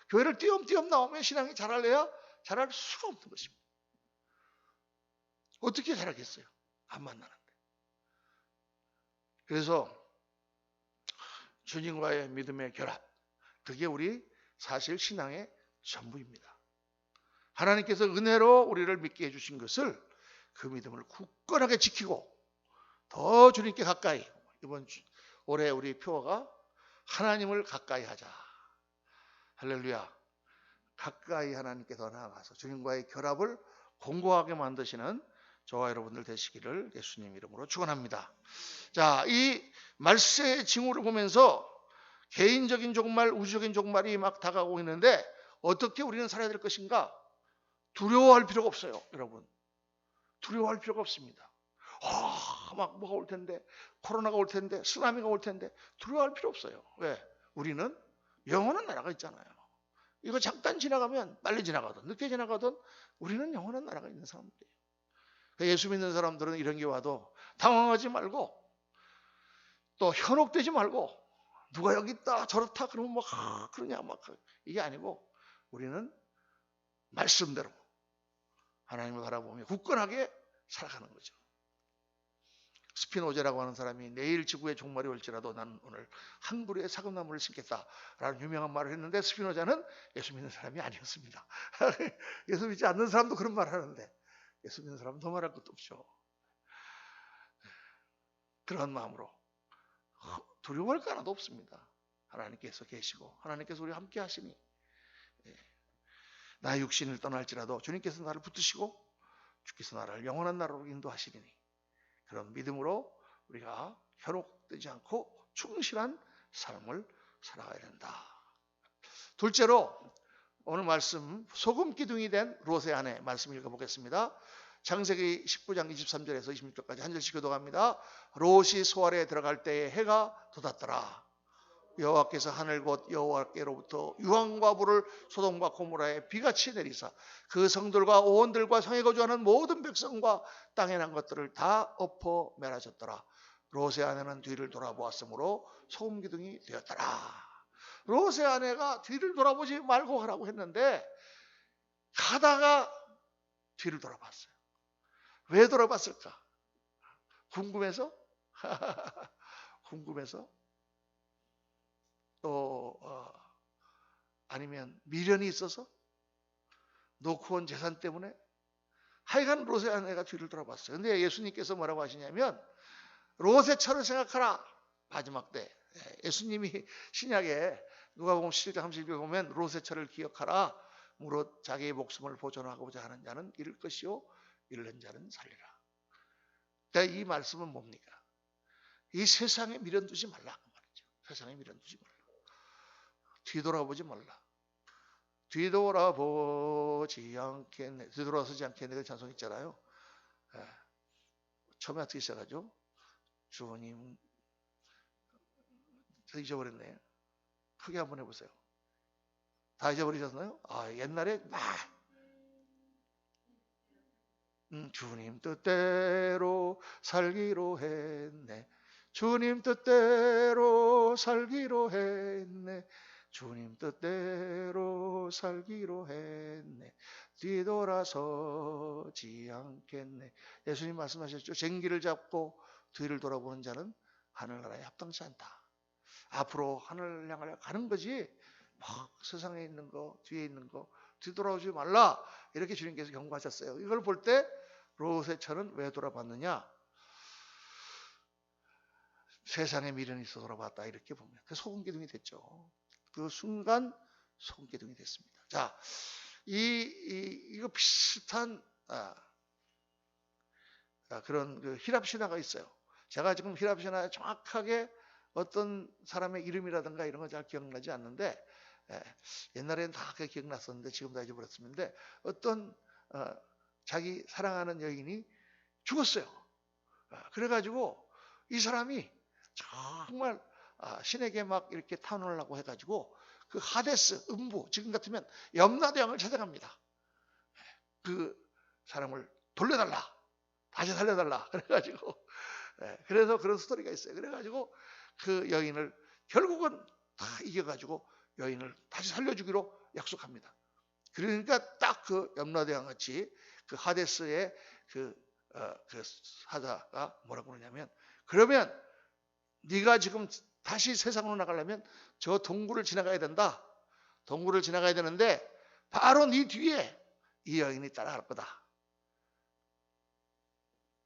교회를 띄엄띄엄 나오면 신앙이 자랄래야 자랄 수가 없는 것입니다. 어떻게 자라겠어요? 안 만나는데. 그래서 주님과의 믿음의 결합, 그게 우리 사실 신앙의 전부입니다. 하나님께서 은혜로 우리를 믿게 해주신 것을 그 믿음을 굳건하게 지키고 더 주님께 가까이, 올해 우리 표어가 하나님을 가까이 하자. 할렐루야. 가까이 하나님께 더 나아가서 주님과의 결합을 공고하게 만드시는 저와 여러분들 되시기를 예수님 이름으로 축원합니다. 자, 이 말세의 징후를 보면서 개인적인 종말, 우주적인 종말이 막 다가오고 있는데 어떻게 우리는 살아야 될 것인가? 두려워할 필요가 없어요, 여러분. 두려워할 필요가 없습니다. 막 뭐가 올 텐데, 코로나가 올 텐데, 쓰나미가 올 텐데 두려워할 필요 없어요. 왜? 우리는 영원한 나라가 있잖아요. 이거 잠깐 지나가면 빨리 지나가든 늦게 지나가든 우리는 영원한 나라가 있는 사람들이에요. 예수 믿는 사람들은 이런 게 와도 당황하지 말고 또 현혹되지 말고 누가 여기 있다 저렇다 그러면 막 그러냐 막 이게 아니고 우리는 말씀대로 하나님을 바라보며 굳건하게 살아가는 거죠. 스피노자라고 하는 사람이 내일 지구의 종말이 올지라도 나는 오늘 한 그루의 사금나무를 심겠다라는 유명한 말을 했는데 스피노자는 예수 믿는 사람이 아니었습니다. 예수 믿지 않는 사람도 그런 말을 하는데 예수 믿는 사람은 더 말할 것도 없죠. 그런 마음으로 두려워할 거 하나도 없습니다. 하나님께서 계시고 하나님께서 우리와 함께 하시니 나의 육신을 떠날지라도 주님께서 나를 붙드시고 주께서 나를 영원한 나라로 인도하시리니 그런 믿음으로 우리가 현혹되지 않고 충실한 삶을 살아가야 된다. 둘째로 오늘 말씀 소금 기둥이 된 롯의 아내 말씀 읽어보겠습니다. 창세기 19장 23절에서 26절까지 한 절씩 교독합니다. 롯이 소알에 들어갈 때에 해가 돋았더라. 여호와께서 하늘 곧 여호와께로부터 유황과 불을 소돔과 고모라에 비같이 내리사 그 성들과 오원들과 성에 거주하는 모든 백성과 땅에 난 것들을 다 엎어 멸하셨더라. 롯의 아내는 뒤를 돌아보았으므로 소금 기둥이 되었더라. 롯의 아내가 뒤를 돌아보지 말고 하라고 했는데 가다가 뒤를 돌아봤어요. 왜 돌아봤을까? 궁금해서? 궁금해서? 또 아니면 미련이 있어서? 놓고 온 재산 때문에? 하여간 롯의 아내가 뒤를 돌아봤어요. 근데 예수님께서 뭐라고 하시냐면 롯의 처를 생각하라. 마지막 때 예수님이 신약에 누가복음 17장 31절에 보면 롯의 처를 기억하라. 무릇 자기의 목숨을 보존하고자 하는 자는 잃을 것이요 잃는 자는 살리라. 그러니까 이 말씀은 뭡니까? 이 세상에 미련 두지 말라 그 말이죠. 세상에 미련 두지 말라. 뒤돌아보지 말라. 뒤돌아보지 않겠네. 뒤돌아서지 않겠네. 그 찬송 있잖아요. 처음에 어떻게 시작하죠? 주님, 저 잊어버렸네. 크게 한번 해보세요. 다 잊어버리셨나요? 옛날에 막 주님 뜻대로 살기로 했네. 주님 뜻대로 살기로 했네. 주님 뜻대로 살기로 했네. 뒤돌아서지 않겠네. 예수님 말씀하셨죠. 쟁기를 잡고 뒤를 돌아보는 자는 하늘나라에 합당치 않다. 앞으로 하늘 향하여 가는 거지 막 세상에 있는 거 뒤에 있는 거 뒤돌아오지 말라 이렇게 주님께서 경고하셨어요. 이걸 볼 때 롯의 처는 왜 돌아봤느냐? 세상에 미련이 있어 돌아봤다 이렇게 보면 그 소금 기둥이 됐죠. 그 순간 손기둥이 됐습니다. 자, 이거 비슷한 그런 그 히랍 신화가 있어요. 제가 지금 히랍 신화에 정확하게 어떤 사람의 이름이라든가 이런 거 잘 기억나지 않는데, 옛날에는 다 그게 기억났었는데 지금 다 잊어버렸습니다. 어떤 자기 사랑하는 여인이 죽었어요. 그래가지고 이 사람이 정말 신에게 막 이렇게 탄원을 하고 해가지고 그 하데스 음부, 지금 같으면 염라대왕을 찾아갑니다. 그 사람을 돌려달라, 다시 살려달라. 그래가지고 그래서 그런 스토리가 있어요. 그래가지고 그 여인을 결국은 다 이겨가지고 여인을 다시 살려주기로 약속합니다. 그러니까 딱 그 염라대왕 같이 그 하데스의 그 사자가 뭐라고 그러냐면, 그러면 네가 지금 다시 세상으로 나가려면 저 동굴을 지나가야 된다. 동굴을 지나가야 되는데 바로 네 뒤에 이 여인이 따라갈 거다.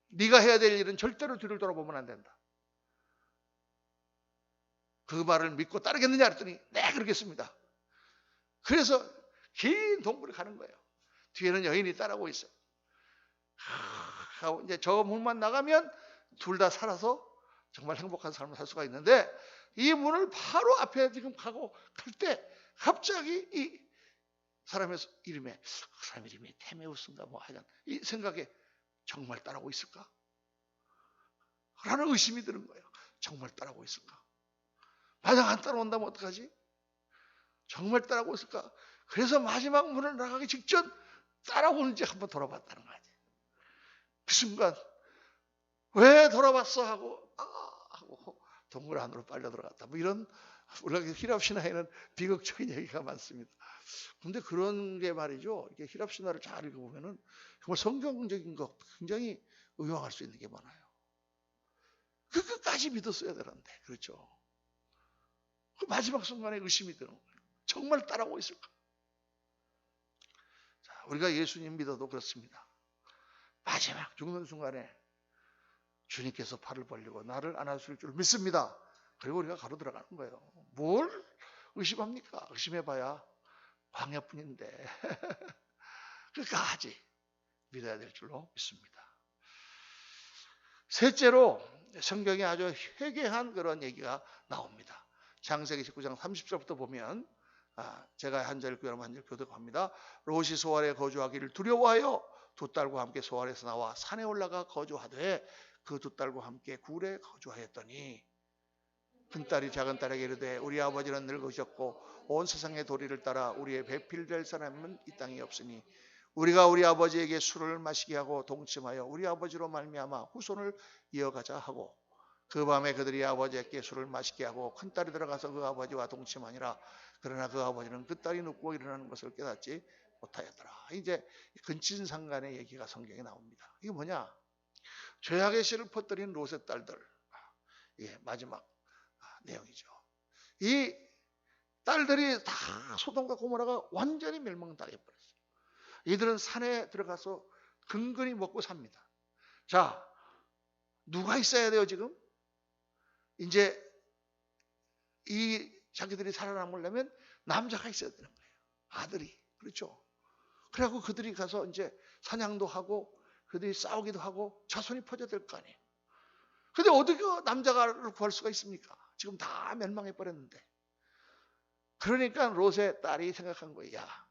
네가 해야 될 일은 절대로 뒤를 돌아보면 안 된다. 그 말을 믿고 따르겠느냐 했더니 네, 그러겠습니다. 그래서 긴 동굴을 가는 거예요. 뒤에는 여인이 따라오고 있어요. 이제 저 문만 나가면 둘 다 살아서 정말 행복한 삶을 살 수가 있는데, 이 문을 바로 앞에 지금 가고 갈 때 갑자기 이 사람의 이름에, 그 사람 이름이 테메우스인가 뭐 하여간 이 생각에 정말 따라오고 있을까? 라는 의심이 드는 거예요. 정말 따라오고 있을까? 만약 안 따라온다면 어떡하지? 정말 따라오고 있을까? 그래서 마지막 문을 나가기 직전 따라오는지 한번 돌아봤다는 거지. 그 순간 왜 돌아봤어 하고 동굴 안으로 빨려 들어갔다. 뭐 이런, 우리가 히랍 신화에는 비극적인 얘기가 많습니다. 근데 그런 게 말이죠, 이게 히랍 신화를 잘 읽어보면은 정말 성경적인 거 굉장히 의용할 수 있는 게 많아요. 그 끝까지 믿었어야 되는데, 그렇죠? 그 마지막 순간에 의심이 드는 거예요. 정말 따라오고 있을까? 자, 우리가 예수님 믿어도 그렇습니다. 마지막 죽는 순간에 주님께서 팔을 벌리고 나를 안아주실 줄 믿습니다. 그리고 우리가 가로 들어가는 거예요. 뭘 의심합니까? 의심해봐야 광야뿐인데 끝까지 믿어야 될 줄로 믿습니다. 셋째로 성경에 아주 회개한 그런 얘기가 나옵니다. 창세기 19장 30절부터 보면, 제가 한 절 여러분 한 절 교독합니다. 롯이 소알에 거주하기를 두려워하여 두 딸과 함께 소알에서 나와 산에 올라가 거주하되 그 두 딸과 함께 굴에 거주하였더니 큰딸이 작은딸에게 이르되 우리 아버지는 늙으셨고 온 세상의 도리를 따라 우리의 배필될 사람은 이 땅에 없으니 우리가 우리 아버지에게 술을 마시게 하고 동침하여 우리 아버지로 말미암아 후손을 이어가자 하고, 그 밤에 그들이 아버지에게 술을 마시게 하고 큰딸이 들어가서 그 아버지와 동침하니라. 그러나 그 아버지는 그 딸이 눕고 일어나는 것을 깨닫지 못하였더라. 이제 근친상간의 얘기가 성경에 나옵니다. 이게 뭐냐? 죄악의 씨를 퍼뜨린 롯의 딸들, 마지막 내용이죠. 이 딸들이 다 소돔과 고모라가 완전히 멸망당해버렸어요. 이들은 산에 들어가서 근근히 먹고 삽니다. 자, 누가 있어야 돼요 지금? 이제 이 자기들이 살아남으려면 남자가 있어야 되는 거예요. 아들이. 그렇죠? 그래갖고 그들이 가서 이제 사냥도 하고 그들이 싸우기도 하고 자손이 퍼져야 될 거 아니에요. 근데 어떻게 남자를 구할 수가 있습니까? 지금 다 멸망해 버렸는데. 그러니까 롯의 딸이 생각한 거예요. 야,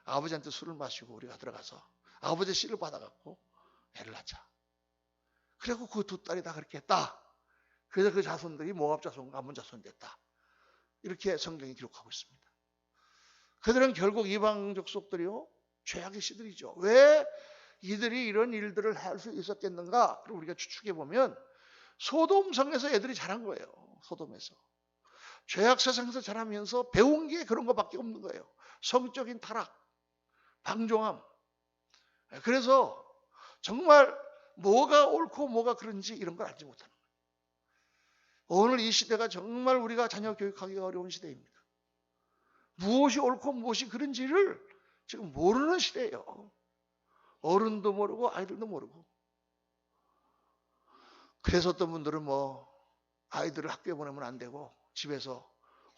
아버지한테 술을 마시고 우리가 들어가서 아버지 씨를 받아갖고 애를 낳자. 그리고 그 두 딸이 다 그렇게 했다. 그래서 그 자손들이 모압 자손, 암몬 자손이 됐다. 이렇게 성경이 기록하고 있습니다. 그들은 결국 이방 족속들이요, 죄악의 씨들이죠. 왜 이들이 이런 일들을 할 수 있었겠는가? 그리고 우리가 추측해 보면 소돔 성에서 애들이 자란 거예요. 소돔에서 죄악 세상에서 자라면서 배운 게 그런 것밖에 없는 거예요. 성적인 타락, 방종함. 그래서 정말 뭐가 옳고 뭐가 그런지 이런 걸 알지 못하는 거예요. 오늘 이 시대가 정말 우리가 자녀 교육하기가 어려운 시대입니다. 무엇이 옳고 무엇이 그런지를 지금 모르는 시대예요. 어른도 모르고 아이들도 모르고. 그래서 어떤 분들은 뭐 아이들을 학교에 보내면 안 되고 집에서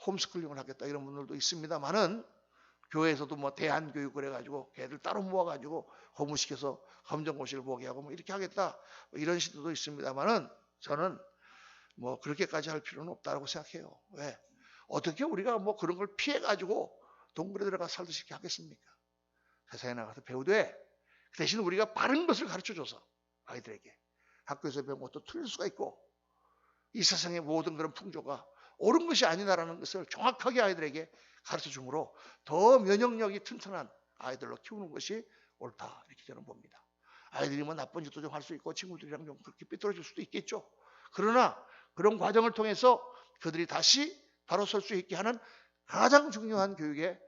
홈스쿨링을 하겠다 이런 분들도 있습니다만은 교회에서도 뭐 대안교육을 해가지고 걔들 따로 모아가지고 고무시켜서 검정고시를 보게 하고 뭐 이렇게 하겠다 뭐 이런 시도도 있습니다만은 저는 뭐 그렇게까지 할 필요는 없다고 생각해요. 왜? 어떻게 우리가 뭐 그런 걸 피해가지고 동굴에 들어가 살듯이 이렇게 하겠습니까? 세상에 나가서 배우되 그 대신 우리가 바른 것을 가르쳐줘서 아이들에게 학교에서 배운 것도 틀릴 수가 있고 이 세상의 모든 그런 풍조가 옳은 것이 아니다라는 것을 정확하게 아이들에게 가르쳐주므로 더 면역력이 튼튼한 아이들로 키우는 것이 옳다 이렇게 저는 봅니다. 아이들이 뭐 나쁜 짓도 좀 할 수 있고 친구들이랑 좀 그렇게 삐뚤어질 수도 있겠죠. 그러나 그런 과정을 통해서 그들이 다시 바로 설 수 있게 하는 가장 중요한 교육의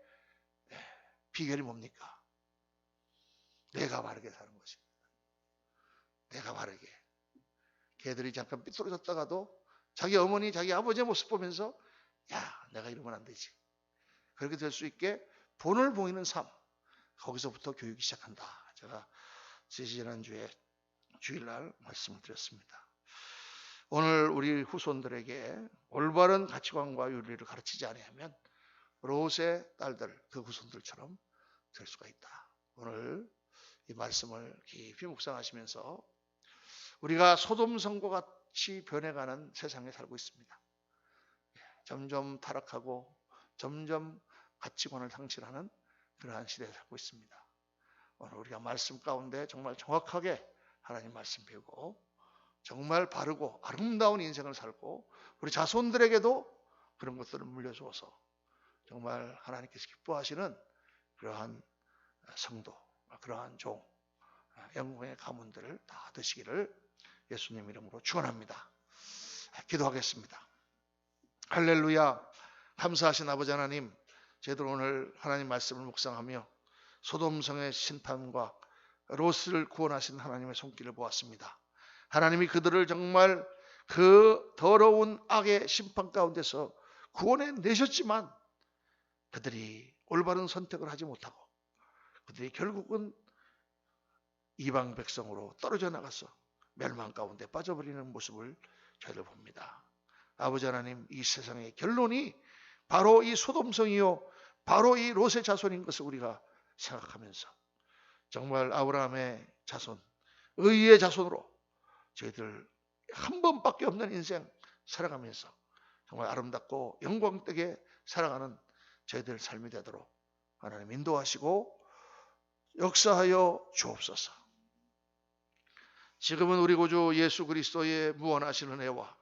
비결이 뭡니까? 내가 바르게 사는 것입니다. 내가 바르게. 걔들이 잠깐 삐뚤어졌다가도 자기 어머니, 자기 아버지의 모습 보면서 야, 내가 이러면 안 되지. 그렇게 될 수 있게 본을 보이는 삶. 거기서부터 교육이 시작한다. 제가 지난주에 주일날 말씀을 드렸습니다. 오늘 우리 후손들에게 올바른 가치관과 윤리를 가르치지 않으면 롯의 딸들, 그 후손들처럼 될 수가 있다. 오늘 이 말씀을 깊이 묵상하시면서 우리가 소돔성과 같이 변해가는 세상에 살고 있습니다. 점점 타락하고 점점 가치관을 상실하는 그러한 시대에 살고 있습니다. 오늘 우리가 말씀 가운데 정말 정확하게 하나님 말씀 배우고 정말 바르고 아름다운 인생을 살고 우리 자손들에게도 그런 것들을 물려주어서 정말 하나님께서 기뻐하시는 그러한 성도, 그러한 종, 영광의 가문들을 다 되시기를 예수님 이름으로 축원합니다. 기도하겠습니다. 할렐루야. 감사하신 아버지 하나님, 저희들 오늘 하나님 말씀을 묵상하며 소돔성의 심판과 롯을 구원하신 하나님의 손길을 보았습니다. 하나님이 그들을 정말 그 더러운 악의 심판 가운데서 구원해 내셨지만 그들이 올바른 선택을 하지 못하고 그들이 결국은 이방 백성으로 떨어져 나가서 멸망 가운데 빠져버리는 모습을 저희들 봅니다. 아버지 하나님, 이 세상의 결론이 바로 이 소돔성이요 바로 이 롯의 자손인 것을 우리가 생각하면서 정말 아브라함의 자손, 의의 자손으로 저희들 한 번밖에 없는 인생 살아가면서 정말 아름답고 영광되게 살아가는 저희들 삶이 되도록 하나님 인도하시고 역사하여 주옵소서. 지금은 우리 구주 예수 그리스도의 무한하신 은혜와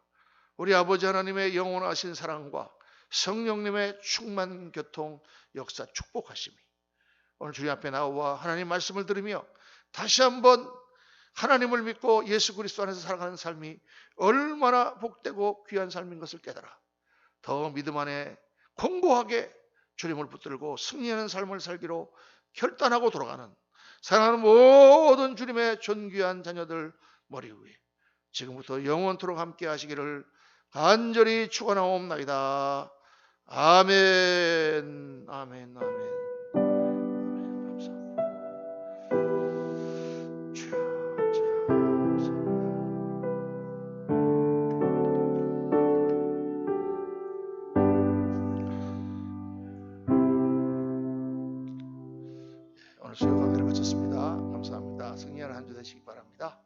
우리 아버지 하나님의 영원하신 사랑과 성령님의 충만 교통 역사 축복하심이 오늘 주님 앞에 나와 하나님 말씀을 들으며 다시 한번 하나님을 믿고 예수 그리스도 안에서 살아가는 삶이 얼마나 복되고 귀한 삶인 것을 깨달아 더 믿음 안에 공고하게 주님을 붙들고 승리하는 삶을 살기로 결단하고 돌아가는 사랑하는 모든 주님의 존귀한 자녀들 머리 위에 지금부터 영원토록 함께 하시기를 간절히 축원하옵나이다. 아멘. 아멘. 아멘. 오늘 수요 강의를 마쳤습니다. 감사합니다. 승리하는 한 주 되시기 바랍니다.